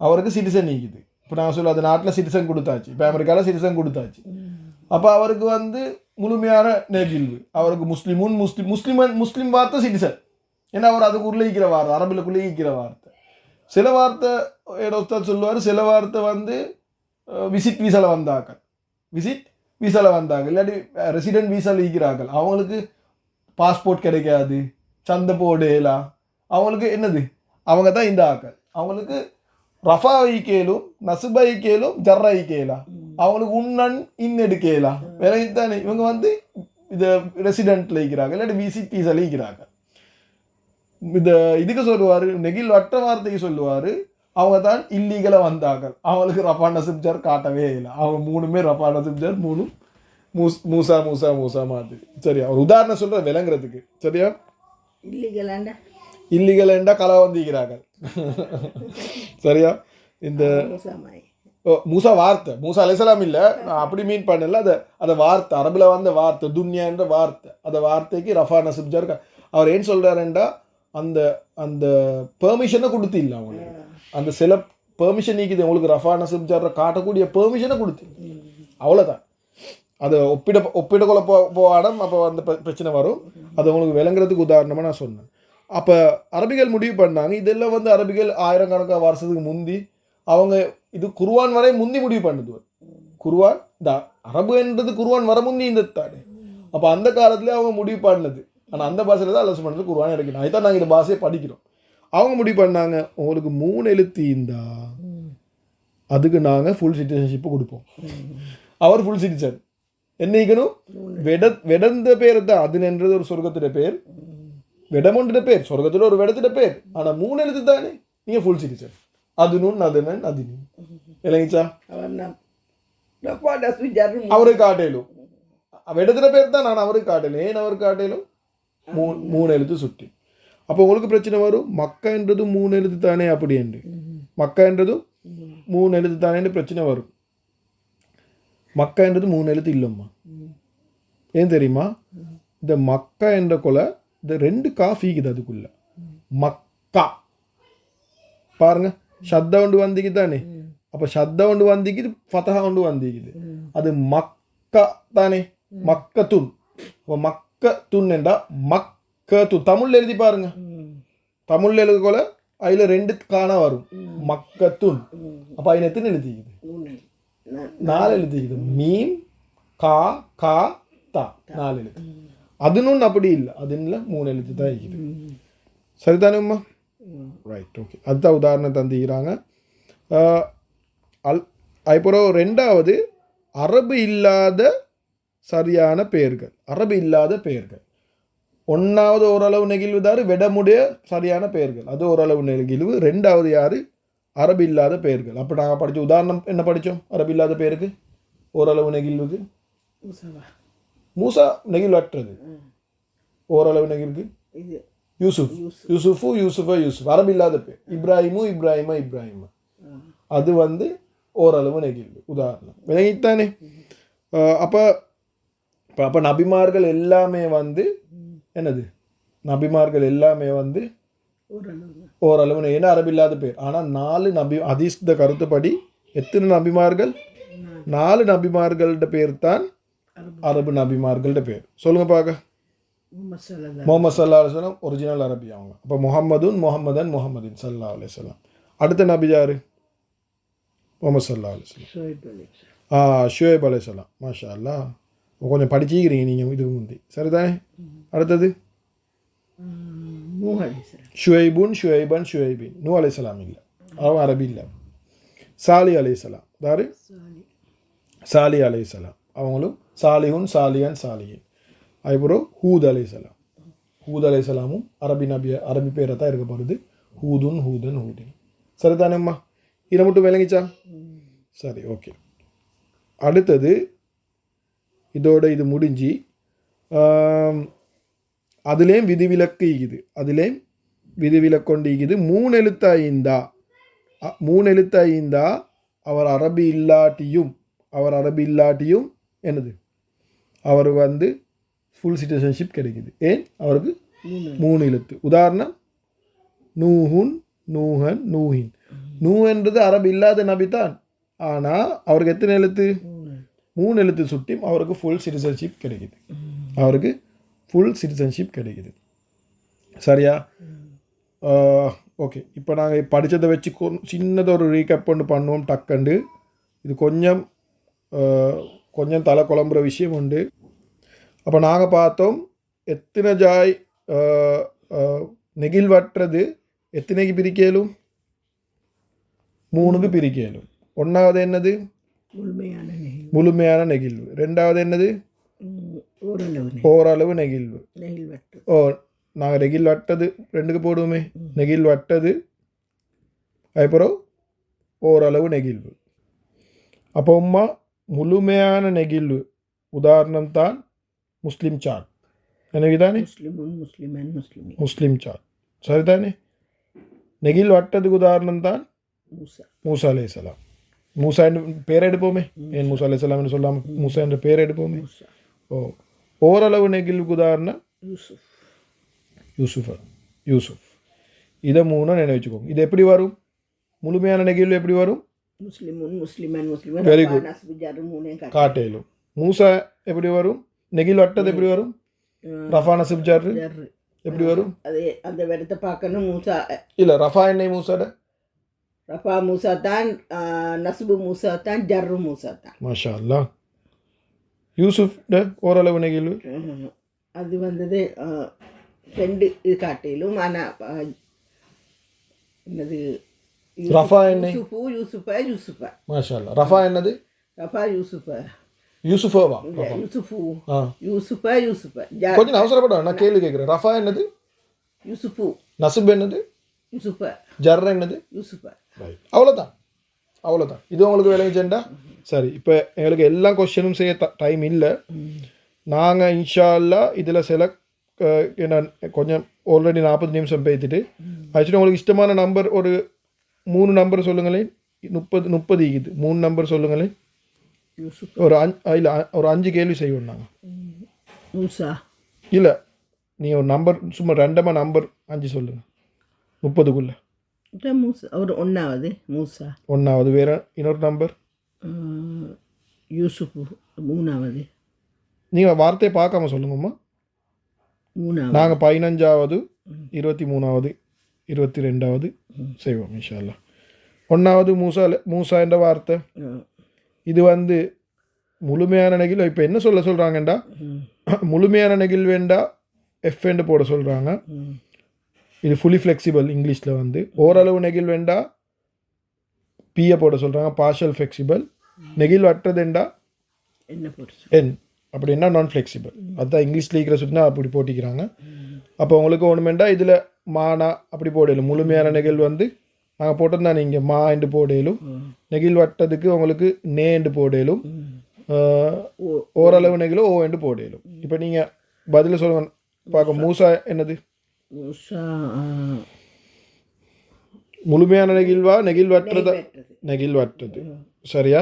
அவருக்கு சிட்டிசன் நீக்குது. இப்போ நான் சொல்ல அது நாட்டில் சிட்டிசன் கொடுத்தாச்சு, இப்போ அமெரிக்காவில் சிட்டிசன் கொடுத்தாச்சு. அப்போ அவருக்கு வந்து முழுமையான நெகிழ்வு. அவருக்கு முஸ்லிம் வார்த்தை சிட்டிசன், ஏன்னா அவர் அதுக்கு உள்ளிக்கிற வார்த்தை, அரபுக்குள்ளே ஈக்கிற வார்த்தை. சில வார்த்தை உஸ்தாத் சொல்லுவார், சில வார்த்தை வந்து விசிட் வீசாவில் வந்தாங்க, இல்லாட்டி ரெசிடென்ட் வீசாவில் ஈக்கிறார்கள். அவங்களுக்கு பாஸ்போர்ட் கிடைக்காது, சந்தை போடலாம். அவங்களுக்கு என்னது? அவங்க தான் இந்த ஆக்கள். அவங்களுக்கு ரஃபா ஈக்கேலும், நசுபா ஈக்கேலும், ஜர்ரா ஈக்கேலாம். அவங்களுக்கு உன்னன் எடுக்கலாம். வேற தானே இவங்க வந்து இதை ரெசிடென்ட்ல ஈக்கிறாங்க, இல்லாட்டி விசிட் வீசாவில் ஈக்கிறாங்க. இதுக்கு சொல்லுவார், நெகிழ் வட்ட வார்த்தைக்கு சொல்லுவார், அவங்க தான் இல்லீகலாக வந்தாங்க. அவங்களுக்கு ரஃபா நசிப் ஜர் காட்டவே இல்லை. அவங்க 3மே ரஃபா நசிப் ஜர், 3 மூசா மாதிரி. சரியா? ஒரு உதாரணம் சொல்ற விளங்குறதுக்கு. சரியா? இல்லீகலண்டா களை வந்திக்கிறாங்க. சரியா? இந்த மூசா வார்த்தை, மூசா அலைஹிஸ்ஸலாம் இல்லை, நான் அப்படி மீன் பண்ணல. அதை வார்த்தை, அரபுல வந்த வார்த்தை, துன்யான்ற வார்த்தை. அந்த வார்த்தைக்கு ரஃபா நசிப் ஜர். அவர் ஏன் சொல்றாருண்டா, அந்த அந்த பெர்மிஷனை கொடுத்து இல்லை அவங்களுக்கு. அந்த சில பெர்மிஷன் நீக்குது உங்களுக்கு, ரஃபா நசிப் ஜர்ற காட்டக்கூடிய பெர்மிஷனை கொடுத்து, அவ்வளோதான். அதை ஒப்பிடக்குள்ள போவாடம். அப்போ அந்த பிரச்சனை வரும். அது உங்களுக்கு விளங்குறதுக்கு உதாரணமாக நான் சொன்னேன். அப்போ அரபிகள் முடிவு பண்ணாங்க, இதெல்லாம் வந்து அரபிகள் ஆயிரக்கணக்கான வருஷத்துக்கு முந்தி அவங்க இது குர்ஆன் வரை முந்தி முடிவு பண்ணுது. குர்ஆன் இந்த அரபு என்றது குர்ஆன் வர முந்தி இந்த தானே. அப்போ அந்த காலத்துலேயே அவங்க முடிவு பண்ணது. ஆனால் அந்த பாஷையில் தான் அல்லது பண்ணுறது குர்ஆன் எடுக்கணும். அதுதான் நாங்கள் இந்த பாஷையை படிக்கிறோம். அவங்க முடிவு பண்ணாங்க, உங்களுக்கு 3 எழுத்து இருந்தா அதுக்கு நாங்கள் ஃபுல் சிட்டிசன்ஷிப்பு கொடுப்போம். அவர் ஃபுல் சிட்டிசன் என்னைக்கணும்? வெடந்த பேர் தான். அதுன்றது ஒரு சொர்க்கத்திட பேர், வெடமொன்ற பேர், சொர்க்கத்தில் ஒரு வெடத்திட பேர். ஆனால் 3 எழுத்து தானே, நீங்கள் ஃபுல் சிட்டிசன். அதுன்னு இல்லைங்கச்சா? அவருக்கு காட்டேலும் வெடத்திட பேர் தான். நான் அவருக்கு காட்டலும். ஏன் அவருக்கு காட்டலும்? 3 எழுத்து சுட்டி. அப்போ உங்களுக்கு பிரச்சனை வரும், மக்கா என்றதும் 3 எழுத்து தானே அப்படி என்று, மக்கா என்றதும் 3 எழுத்து தானேன்னு பிரச்சனை வரும். மக்கா என்றது 3 எழுத்து இல்லைம்மா. ஏன் தெரியுமா? இந்த மக்கா என்ற கொலை இந்த 2 காஃபிக்குது அதுக்குள்ள. மக்கா பாருங்க, ஷத்தா ஒன்று வந்திக்குது தானே. அப்போ ஷத்தா ஒன்று வந்திக்குது, ஃபதஹா ஒன்று வந்திக்குது. அது மக்கா தானே, மக்கத்துன். அப்போ மக்கத்துன் என்றா மக்கத்துன். தமிழ்ல எழுதி பாருங்க, தமிழ்ல எழுது கொலை அதில் 2 காணா வரும், மக்கத்துன். அப்போ அதில் எத்தனை எழுதிக்குது? 4 எழுதிக்குது. மீன் கா கா தா 4 எழுத்து. அதுன்னு அப்படி இல்லை, அதுல 3 எழுத்து தான் இருக்குது. சரிதானேம்மா? ரைட் ஓகே அதுதான் உதாரணம் தந்துக்கிறாங்க. அதுக்கப்புறம் ரெண்டாவது அரபு இல்லாத சரியான பெயர்கள். அரபு இல்லாத பெயர்கள் ஒன்றாவது ஓரளவு நெகிழ்வுதாரு விடமுடைய சரியான பெயர்கள், அது ஓரளவு நெகிழ்வு. ரெண்டாவது யார்? அரபு இல்லாத பெயர்கள். அப்போ நாங்கள் படித்த உதாரணம் என்ன படித்தோம்? அரபு இல்லாத பெயருக்கு ஓரளவு நெகிழ்வுக்கு மூசா நெகிழ்வற்றது, ஓரளவு நெகிழ்வுக்கு யூசுஃப், யூசுஃபு, யூசுஃபா, யூசுஃப் அரபு இல்லாத பேர். இப்ராஹிமு, இப்ராஹிமா, இப்ராஹிமா, அது வந்து ஓரளவு நெகிழ்வு உதாரணம். விளங்கித்தானே? அப்போ நபிமார்கள் எல்லாமே வந்து என்னது? நபிமார்கள் எல்லாமே வந்து ஓரளவு ஏன்னா அரபு இல்லாத பேர். ஆனால் 4 நபி ஹதீஸ் கருத்துப்படி எத்தனை நபிமார்கள்? 4 நபிமார்கள்ட பேர் தான் அரபு நபிமார்கள்ட பேர். சொல்லுங்க பார்க்க. முகமது ஸல்லல்லாஹு அலைஹி வஸல்லம் ஒரிஜினல் அரபி அவங்க. அப்போ முகமதுன், முகமதன், முகமதின் ஸல்லல்லாஹு அலைஹி வஸல்லம். அடுத்த நபி யாரு? முகமது ஸல்லல்லாஹு அலைஹி வஸல்லம். ஷுவைப் அலைஹிஸ்ஸலாம். மாஷா அல்லாஹ், கொஞ்சம் படிச்சிக்கிறீங்க நீங்கள் இதுக்கு முந்தி, சரிதானே? அடுத்தது ஷுவைபுன், ஷுவைபன், ஷுவைபின். நூ அலைஹிஸ்ஸலாம் இல்லை, அவங்க அரபி இல்லை. சாலி அலைஹிஸ்ஸலாம். யாரு? சாலி அலைஹிஸ்ஸலாம். அவங்களும் சாலிஹுன், சாலியன், சாலியின். அதுக்கப்புறம் ஹூத் அலைஹிஸ்ஸலாம். ஹூத் அலைஹிஸ்ஸலாமும் அரபி பேரை தான் இருக்க போகிறது. ஹூதுன், ஹூதன், ஹூதின். சரிதானேம்மா? இதை மட்டும் விளங்கிச்சா? சரி, ஓகே. அடுத்தது இதோட இது முடிஞ்சு அதுலேயும் விதிவிலக்கு ஈகுது. அதுலேயும் விதிவிலக்கொண்டு ஈகுது. 3 எழுத்தாய்ந்தா, 3 எழுத்தாய்ந்தா அவர் அரபி இல்லாட்டியும் என்னது? அவர் வந்து ஃபுல் சிட்டிசன்ஷிப் கிடைக்குது. ஏன்? அவருக்கு 3 எழுத்து. உதாரணம் நூஹுன், நூஹன், நூஹின். நூஹன்றது அரபு இல்லாத நபி தான், ஆனால் அவருக்கு எத்தனை எழுத்து? 3 எழுத்து சுட்டியும் அவருக்கு ஃபுல் சிட்டிசன்ஷிப் கிடைக்குது. அவருக்கு ஃபுல் சிட்டிசன்ஷிப் கிடைக்குது. சரியா? ஓகே. இப்போ நாங்கள் படித்ததை வச்சு சின்னதாக ஒரு ரீகேப் ஒன்று பண்ணுவோம் டக்கண்டு. இது கொஞ்சம் தலை குழம்புற விஷயம் உண்டு. அப்போ நாங்கள் பார்த்தோம் எத்தனை ஜாய் நெகிழ்வற்றது எத்தனைக்கு பிரிக்கலும்? 3க்கு பிரிக்கலும். ஒன்றாவது என்னது? முழுமையான நெகிழ்வு. ரெண்டாவது என்னது? ஓரளவு நெகிழ்வு. நாங்கள் நெகிழ்வட்டது 2க்கு போடுவோமே. நெகிழ்வட்டது, அதுக்கப்புறம் ஓரளவு நெகிழ்வு. அப்போ முழுமையான நெகிழ்வு உதாரணம் தான் முஸ்லிம் சாட். எனக்கு தானே முஸ்லிம் சாட், சரிதானே? நெகிழ்வட்டதுக்கு உதாரணம் தான் மூசா அலைஹிஸ்ஸலாம். மூசா என்ற பேர் எடுப்போமே. ஏன் மூசா அலைஹிஸ்ஸலாம் சொல்லாமல் மூசா என்ற பேர் எடுப்போமே. ஓரளவு நெகிழ்வுக்கு உதாரணம் யூசுஃப். இதை 3 நினைவச்சுக்கோங்க. இது எப்படி வரும்? முழுமையான நெகிழ்வு எப்படி வரும்? Very good, காட்டேலும். மூசா எப்படி வரும்? நெகிழ்வட்டது எப்படி வரும்? ரஃபா நஸ்ப் ஜர் எப்படி வரும்? அந்த இடத்தை பார்க்கணும். மூசா இல்லை, ரஃபா என்ன? மூசாட ரஃபா மூசா தான், நஸ்பு மூசா தான், ஜர்ரு மூசா தான். மாஷா அல்லாஹ். யூசுஃப் ஓரளவு நெகிழ்வு அது வந்தது 2 இது காட்டிலும். ஆனால் என்னது? ரஃபா என்ன? யூசுஃபா. மாஷா அல்லாஹ். ரஃபா என்னது? ரஃபா யூசுஃபா. யூசுஃபாவா? யூசுஃபா. கொஞ்சம் அவசரப்பட நான் கேள்வி கேட்குறேன். ரஃபா என்னது? யூசுஃபு. நஸ்ப் என்னது? யூசுஃபா. ஜர் என்னது? யூசுஃபா. அவ்வளோதான். இது உங்களுக்கு விளைவிச்சேன்டா. சரி, இப்போ எங்களுக்கு எல்லா கொஸ்டினும் செய்ய டைம் இல்லை. நாங்கள் இன்ஷா அல்லாஹ் இதில் சில என்ன கொஞ்சம் ஆல்ரெடி 40 நிமிஷம் பேசிட்டு ஆக்சுவலி உங்களுக்கு இஷ்டமான நம்பர் ஒரு 3 நம்பர் சொல்லுங்களேன். 30 ஈகுது. 3 நம்பர் சொல்லுங்களேன். ஒரு 5 கேள்வி செய்வோம் நாங்கள். இல்லை, நீங்கள் ஒரு நம்பர் சும்மா ரெண்டமாக நம்பர் 5 சொல்லுங்கள் 30க்குள்ளே. ஒரு ஒன்றாவது வேறு இன்னொரு நம்பர் யூசுஃபு. 3வது நீங்கள் வார்த்தையை பார்க்காம சொல்லுங்கம்மா. 3வது நாங்கள் 15வது, 23வது, 22வது செய்வோம் இன்ஷா அல்லாஹ். 1வது மூசா என்ற வார்த்தை. இது வந்து முழுமையான நெகிழ்வு. இப்போ என்ன சொல்கிறாங்கண்டா, முழுமையான நெகிழ்வு வேண்டா எஃப் என்று போட சொல்கிறாங்க. இது ஃபுல்லி ஃப்ளெக்சிபிள் இங்கிலீஷில் வந்து ஓரளவு நெகிழ்வெண்டா பியை போட சொல்கிறாங்க பார்ஷல் ஃப்ளெக்சிபிள். நெகிழ்வற்றதுண்டா என்ன போட்டு என் அப்படின்னா நான் ஃப்ளெக்சிபிள். அதுதான் இங்கிலீஷில் இருக்கிற சுற்றினா அப்படி போட்டிக்கிறாங்க. அப்போ உங்களுக்கு ஒன்றுமெண்டா இதில் மானா அப்படி போடலும். முழுமையான நெகிழ்வு வந்து நாங்கள் போட்டிருந்தா நீங்கள் மா என்று போடலும். நெகிழ்வட்டதுக்கு உங்களுக்கு நே என்று போடலும். ஓரளவு நெகிழ்வு ஓ என்று போடலும். இப்போ நீங்கள் பதில் சொல்லுங்க பார்க்க. மூசா என்னது? மூசா முழுமையான நெகிழ்வா நெகிழ்வற்றதா? நெகிழ்வற்றது. சரியா?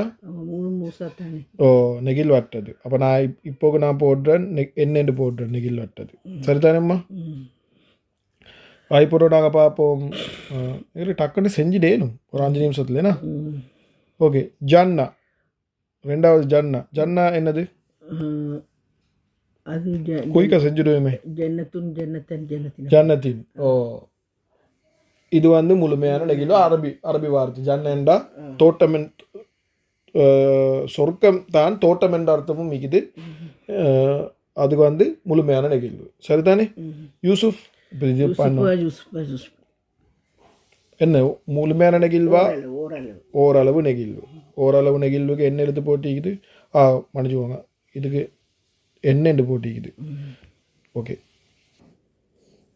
மூசா தானே. ஓ நெகிழ்வற்றது. அப்போ நான் இப்போ நான் போடுறேன் என்னென்று போடுறேன் நெகிழ்வற்றது. சரிதானேம்மா? வாய்ப்போட நாங்கள் பார்ப்போம். டக்குன்னு செஞ்சுடேனும் ஒரு 5 நிமிஷத்துலனா. ஓகே. ஜன்னா ரெண்டாவது ஜன்னா. ஜன்னா என்னது? அது குயிக்கா செஞ்சுடுவோமே. ஜன்னத்தின். ஓ இது வந்து முழுமையான நெகிழ்வு. அரபி வார்த்தை. ஜன்னண்டா தோட்டம், சொர்க்கம் தான் தோட்டம் என்ற அர்த்தமும் மிகுது. அதுக்கு வந்து முழுமையான நெகிழ்வு. சரிதானே? யூசுப் இது என்ன முழுமையான நெகிழ்வா ஓரளவு நெகிழ்வு? ஓரளவு நெகிழ்வுக்கு என்ன எழுத்து போட்டிக்குது? மன்னிச்சுக்கோங்க, இதுக்கு என்னென்று போட்டிக்குது. ஓகே,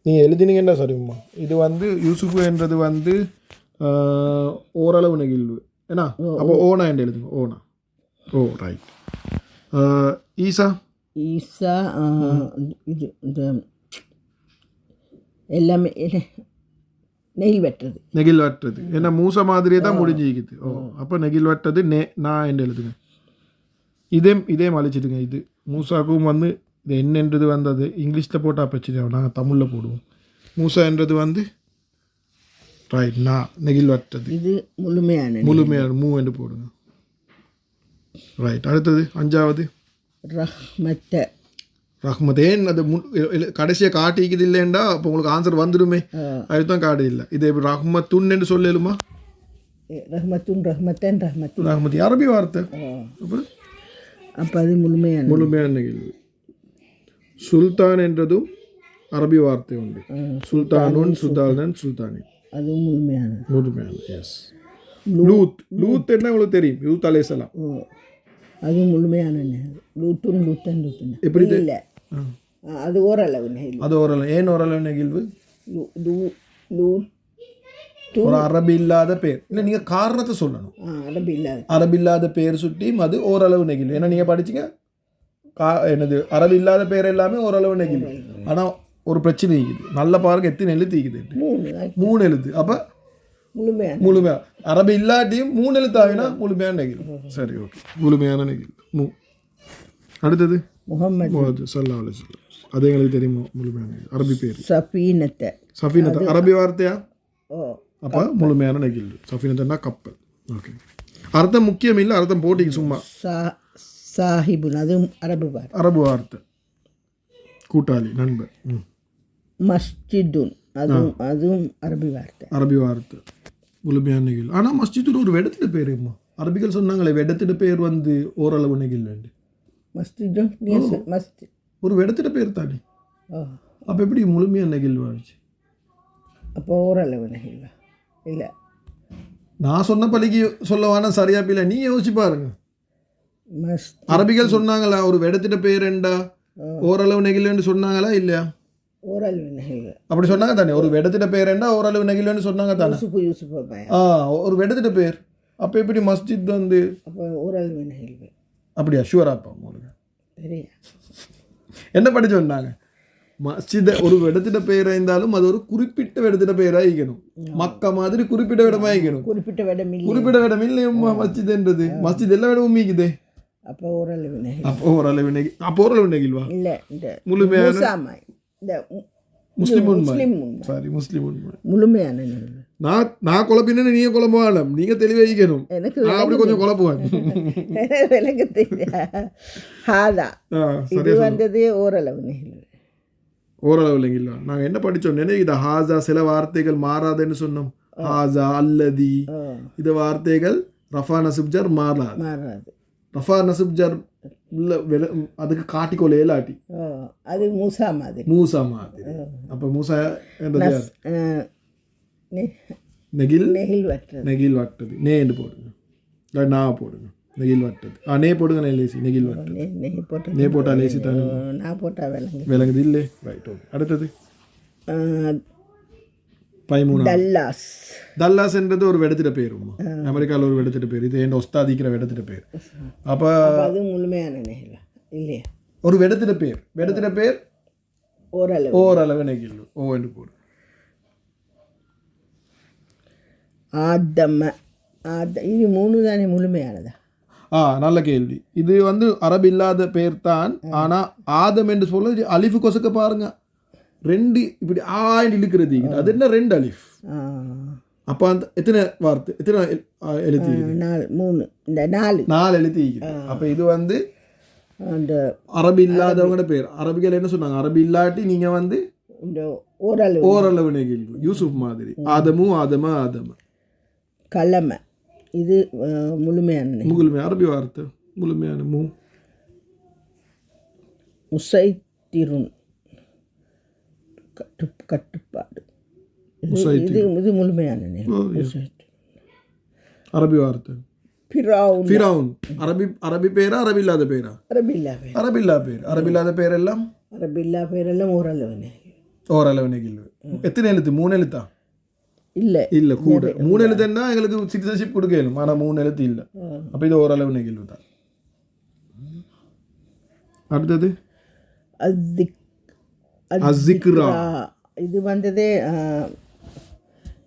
நீங்கள் எழுதினீங்கன்னா சரிம்மா. இது வந்து யூசுஃபு என்றது வந்து ஓரளவு நெகிழ்வு ஏன்னா. அப்போ ஓனா என்று எழுதுங்க. ஓனா. ஓ ரைட். ஈசா இது இந்த எல்லாமே நெகிழ்வற்றது. ஏன்னா மூசா மாதிரியே தான் முடிஞ்சிக்குது. ஓ அப்போ நெகிழ்வற்றது நான் என்று எழுதுங்க. இதே அழிச்சிடுங்க. இது மூசாக்கும் வந்து இது என்னன்றது வந்து அது இங்கிலீஷில் போட்டால் பிரச்சனை. நாங்கள் தமிழில் போடுவோம். மூசா என்றது வந்து ரைட். நான் நெகிழ்வற்றது. இது முழுமையான மூ என்று போடுங்க. ரைட். அடுத்தது 5வது ரஹ்மத்தேன். அது கடைசியாக காட்டிக்குது இல்லைண்டா அப்போ உங்களுக்கு ஆன்சர் வந்துடுமே. அதுதான் காடு இல்லை. இது ரஹ்மத்துன் என்று சொல்லலுமா? ரஹ்மத்தி அரபி வார்த்தை. அப்போ அது முழுமையான நெகிழ்வு. சுல்தான் என்றதும் அரபி வார்த்தை உண்டு. சுல்தானுன் சுல்தானி. அதுவும் முழுமையான. எஸ். லூத் என்ன உங்களுக்கு தெரியும்? லூத் அலைஹிஸ்ஸலாம். அதுவும் முழுமையான. லூத்தன் எப்படி இல்லை, அது ஓரளவு நெகிழ்வு. அது ஓரளவு. ஏன் ஓரளவு நெகிழ்வு? ஒரு அரபி இல்லாத பேர் இல்லை. நீங்கள் காரணத்தை சொல்லணும். அரபி இல்லாத பேர் சுட்டி அது ஓரளவு நெகிழ்வு. ஏன்னா நீங்கள் படிச்சிங்க என்னது அரபி இல்லாத பேர் எல்லாமே ஓரளவு நெகிழ்வு. ஆனால் ஒரு பிரச்சனை இருக்குது. நல்ல பாருங்க எத்தனை எழுத்து இருக்குது? 3 எழுத்து. அப்போ முழுமையாக அரபி இல்லாட்டியும் 3 எழுத்து ஆகினா முழுமையான நெகிழ்வு. சரி, ஓகே. முழுமையான நெகிழ்வு. அடுத்தது முஹம்மது ஸல்லல்லாஹு அலைஹி வஸல்லம். அது எங்களுக்கு தெரியுமா? முழுமையான அரபி பேர் சஃபீனத்தை. அரபி வார்த்தையா? அப்போ முழுமையான நெகிழ்வு. சஃபீனத்துன்னா கப்பல். ஓகே. அர்த்தம் முக்கியம் இல்லை, அர்த்தம் போட்டிக்கு சும்மா. சாஹிபுன் அதுவும் அரபு வார்த்தை. கூட்டாளி, நண்பர். மஸ்ஜிதுன் அதுவும் அரபி வார்த்தை. முழுமையான நெகிழ்வு. ஆனால் மஸ்ஜிதுன் ஒரு வெடத்திட பேருமா? அரபிகள் சொன்னாங்களே வெடத்திட பேர் வந்து ஓரளவு நெகிழ்வு. மஸ்ஜிதுன் ஒரு வெடத்திட பேர் தானே. அப்போ எப்படி முழுமையான நெகிழ்வு ஆச்சு? அப்போ ஓரளவு நெகிழ்வா இல்லை. நான் சொன்ன பள்ளிக்கு சொல்லவானா சரியா பிள்ளை? நீ யோசிச்சு பாருங்க. அரபிகள் சொன்னாங்களா ஒரு வெடத்திட்ட பேர் என்றா ஓரளவு நெகிழ்வுன்னு சொன்னாங்களா இல்லையா? ஓரளவு நெகிழ்வு அப்படி சொன்னாங்க தானே. ஒரு வெடத்திட்ட பேர் என்றா ஓரளவு நெகிழ்வுன்னு சொன்னாங்க தானே. ஒரு வெடத்திட்ட பேர். அப்போ எப்படி மஸ்ஜித் வந்து ஓரளவு நெகிழ்வு? அப்படியா? ஷுவராப்பா உங்களுக்கு தெரியா? என்ன படிச்சு வந்தாங்க? மஸ்ஜித் ஒரு இடத்திட்ட பெயராக இருந்தாலும் அது ஒரு குறிப்பிட்ட இடத்திட்ட பெயராக இருக்கணும். மக்கா மாதிரி குறிப்பிட்ட இடமா இருக்கணும். குறிப்பிட்ட இடம் இல்லையம்மா மஸ்ஜித்ன்றது. மஸ்ஜித் எல்லா இடமும் மீக்குதே. அப்போ ஓரளவு நெகிழ்வா இல்லை? முழுமையான முஸ்லிம் முழுமையான. நான் குழப்பினு நீங்க குழம்புவானம். நீங்க தெளிவாக்கணும். நான் அப்படி கொஞ்சம் குழப்புவேன். ஓரளவு நெகிழ்வு. ஓரளவு இல்லைங்களா? நாங்கள் என்ன படித்தோம் நினைக்கிது? ஹாசா சில வார்த்தைகள் மாறாதுன்னு சொன்னோம். ஹாசா அல்லதி இந்த வார்த்தைகள் ரஃபா நசுப்ஜர் மாறாது. ரஃபா நசுப்ஜர் இல்லை அதுக்கு காட்டிக்கொள்ள இல்லாட்டி அது மூசா மாதிரி. மூசா மாதிரி. அப்போ மூசா என்றது யார்? நெகில் நெகில் வட்டது. நேண்டு போடுங்க, இல்லை நான் போடுங்க. நெகில் வட்டது. நே போடுங்க. லேசி நெகில் வட்டது. நே போட்டால் லேசி தானே. நான் போட்டால் விளங்குது இல்லை? Right, okay. அடுத்தது 13. டல்லாஸ். டல்லாஸ் என்றது ஒரு வெடத்திட்ட பேர். அமெரிக்காவில் ஒரு வெடத்திட்ட பேர். இது என் ஒஸ்தாதிக்கிற வெடத்திட்ட பேர். அப்போ அது முழுமையான நெகில் இல்லையா? ஒரு வெடத்திட்ட பேர் ஓரளவு நெகில் ஓ என்று போடு. இது 3 தானே முழுமையானதா? நல்ல கேள்வி. இது வந்து அரபு இல்லாத பேர் தான். ஆனால் ஆதம் என்று சொல்ல அலிஃபு கொசுக்க பாருங்க, 2 இப்படி ஆண்டு இழுக்கிறது. அது என்ன 2 அலிஃப். அப்போ அந்த எத்தனை வார்த்தை, எத்தனை எழுத்து? 4 எழுத்து. அப்போ இது வந்து அந்த அரபு இல்லாதவங்களோட பேர். அரபிகள் என்ன சொன்னாங்க? அரபு இல்லாட்டி நீங்கள் வந்து ஓரளவு நெகிழ்வு. யூசுப் மாதிரி. ஆதம கலமை. இது முழுமையான அரபி வார்த்தை. முழுமையான முசைத்திருன் கட்டுப்பாடு. இது முழுமையான அரபி வார்த்தை. ஃபிரௌன் அரபி பேரா அரபி இல்லாத பேரா? அரபி இல்லாத பேரெல்லாம் ஓரளவு நெகிழ்வு. எத்தனை எழுத்து? 3 எழுத்தா? இல்ல கூட 3 எழுத்துன்னா எங்களுக்கு சிட்டிசன்ஷிப் கொடுக்கணும். ஆனால் 3 எழுத்து இல்லை. அப்போ இது ஓரளவு நெகிழ்வு தான். அடுத்தது அஸ்ஸிக்ரா. இது வந்ததே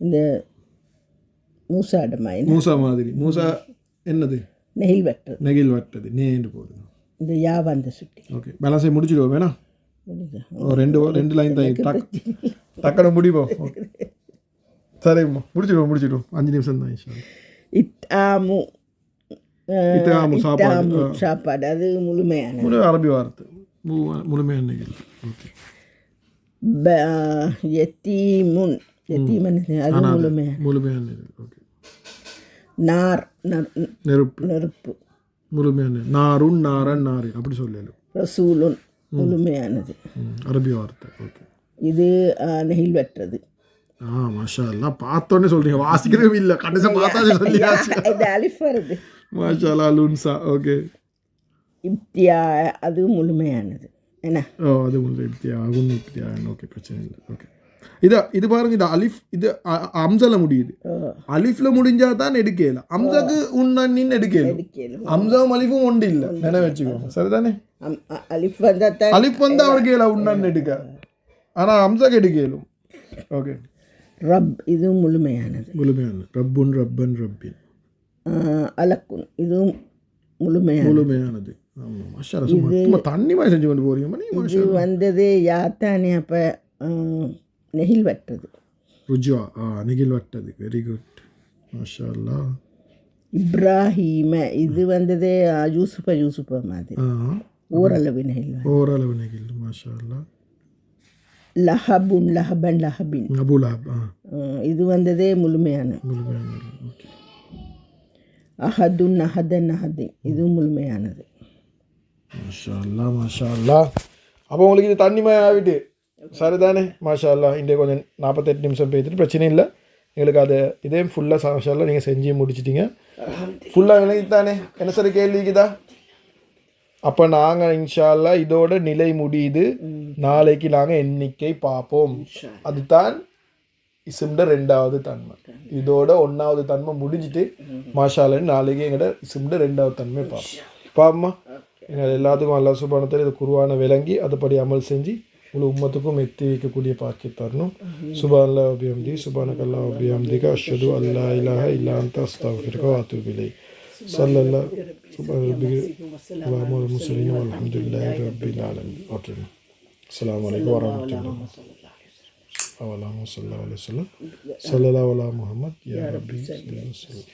இந்த மூசா மாதிரி. மூசா என்னது? நெகில் வட்டது. நேண்டு போடுங்க. இந்த யா வந்து சுட்டி. ஓகே, பேலன்ஸை முடிச்சிடுவோம். வேணா 2 லைன் தான் டக்குனு முடிப்போம். சரிம்மா, முடிச்சிடுவோம். 5 நிமிஷம் தான். இத்தாமு சாப்பாடு. அது முழுமையான அரபி வார்த்தை. முழுமையான நெகில். ஓகே. யத்தீமுன் அது முழுமையான நெகில். ஓகே. நெருப்பு முழுமையான. நாருன் நாரன் நாரி அப்படி சொல்லலாம். ரசூலுன் முழுமையானது அரபி வார்த்தை. ஓகே. இது நெகில் வெட்டுறது. மாஷா அல்லாஹ், பார்த்தோன்னே சொல்றீங்க, வாசிக்கிறவே இல்லை, கடைசி பார்த்தாலே சொல்லியாச்சு. இது அலிஃப் வருது. மாஷா அல்லாஹ். லுன்சா. ஓகே. இப்தியா அது முழுமையானது. என்ன? அது இப்தியா. ஓகே, பிரச்சனை இல்லை. ஓகே. இது பாருங்க, இது அலிஃப். இது அம்சால முடியுது. அலிஃப்ல முடிஞ்சா தான் எடுக்கல. அம்சாக்கு உன்னின் எடுக்கல. அம்சாவும் அலிஃபும் ஒன்று இல்லை. நினைவு வச்சுக்கோங்க. சரிதானே? அலிஃப் வந்தா அவருக்கு கேள உன்னான்னு எடுக்க. ஆனால் அம்சாக்கு எடுக்கலும். ஓகே. ரப் இது முழுமையானது. ரப்புன் ரப்பன் ரப்பின். அலக்குன் இதுவும் முழுமையானது. தண்ணி மாதிரி செஞ்சு கொண்டு போறீங்க. இது வந்தது யாத்தானே. அப்போ நெகில் வட்டது. ருஜுவா. நெகில் வட்டது. Very good. மாஷா அல்லாஹ். இப்ராஹீம இது வந்தது யூசுஃப மாதிரி. ஓரளவு நெகில். மாஷா அல்லாஹ். லஹபின் அபு லஹப். இது வந்ததே முழுமையான. அஹதின் இது முழுமையானது. மாஷா அல்லாஹ். அப்போ உங்களுக்கு இது தண்ணிமயம் ஆகிட்டு. சரிதானே? மாஷா அல்லாஹ். இன்றைய கொஞ்சம் 48 நிமிஷம் பேசிட்டு பிரச்சனை இல்லை. எங்களுக்கு அதை இதே ஃபுல்லாக மாஷா அல்லாஹ் நீங்கள் செஞ்சு முடிச்சிட்டிங்க. ஃபுல்லாக விளங்கித்தானே? என்ன சரி கேள்விக்குதா? அப்போ நாங்கள் இன்ஷா அல்லாஹ் இதோட நிலை முடியுது. நாளைக்கு நாங்கள் எண்ணிக்கை பார்ப்போம். அதுதான் இஸ்ம்ட 2வது தன்மை. இதோட 1வது தன்மை முடிஞ்சிட்டு மாஷா அல்லாஹ் நாளைக்கு எங்கள்ட இஸ்ம்ட 2வது தன்மை பாப்போமா. எங்கள் எல்லாத்துக்கும் அல்லாஹ் சுப்ஹானஹு வ தஆலா இது குர்ஆனை விளங்கி அதுபடி அமல் செஞ்சு முழு உம்மத்துக்கும் எத்தி வைக்கக்கூடிய பாக்கி தரணும். சுப்ஹானல்லாஹி வ பிஹம்திஹி சுப்ஹானக்கல்லாஹி வ பிஹம்திக அஷ்ஹது அல்லா இலாஹ இல்லா அன்த அஸ்தக்ஃபிருக வ அத்தூபு இலைக். ஸல்லல்லாஹு அலைஹி வஸல்லம் வல்ஹம்துலில்லாஹி ரப்பில் ஆலமீன். ஓகே. அஸ்ஸலாமு அலைக்கும் வரஹ்மத்துல்லாஹி வபரகாத்துஹு. ஸல்லல்லாஹு அலைஹி வஸல்லம் ஸல்லல்லாஹு அலா முஹம்மத் யா ரப்பி ஸல்லல்லாஹு அலைஹி வஸல்லம்.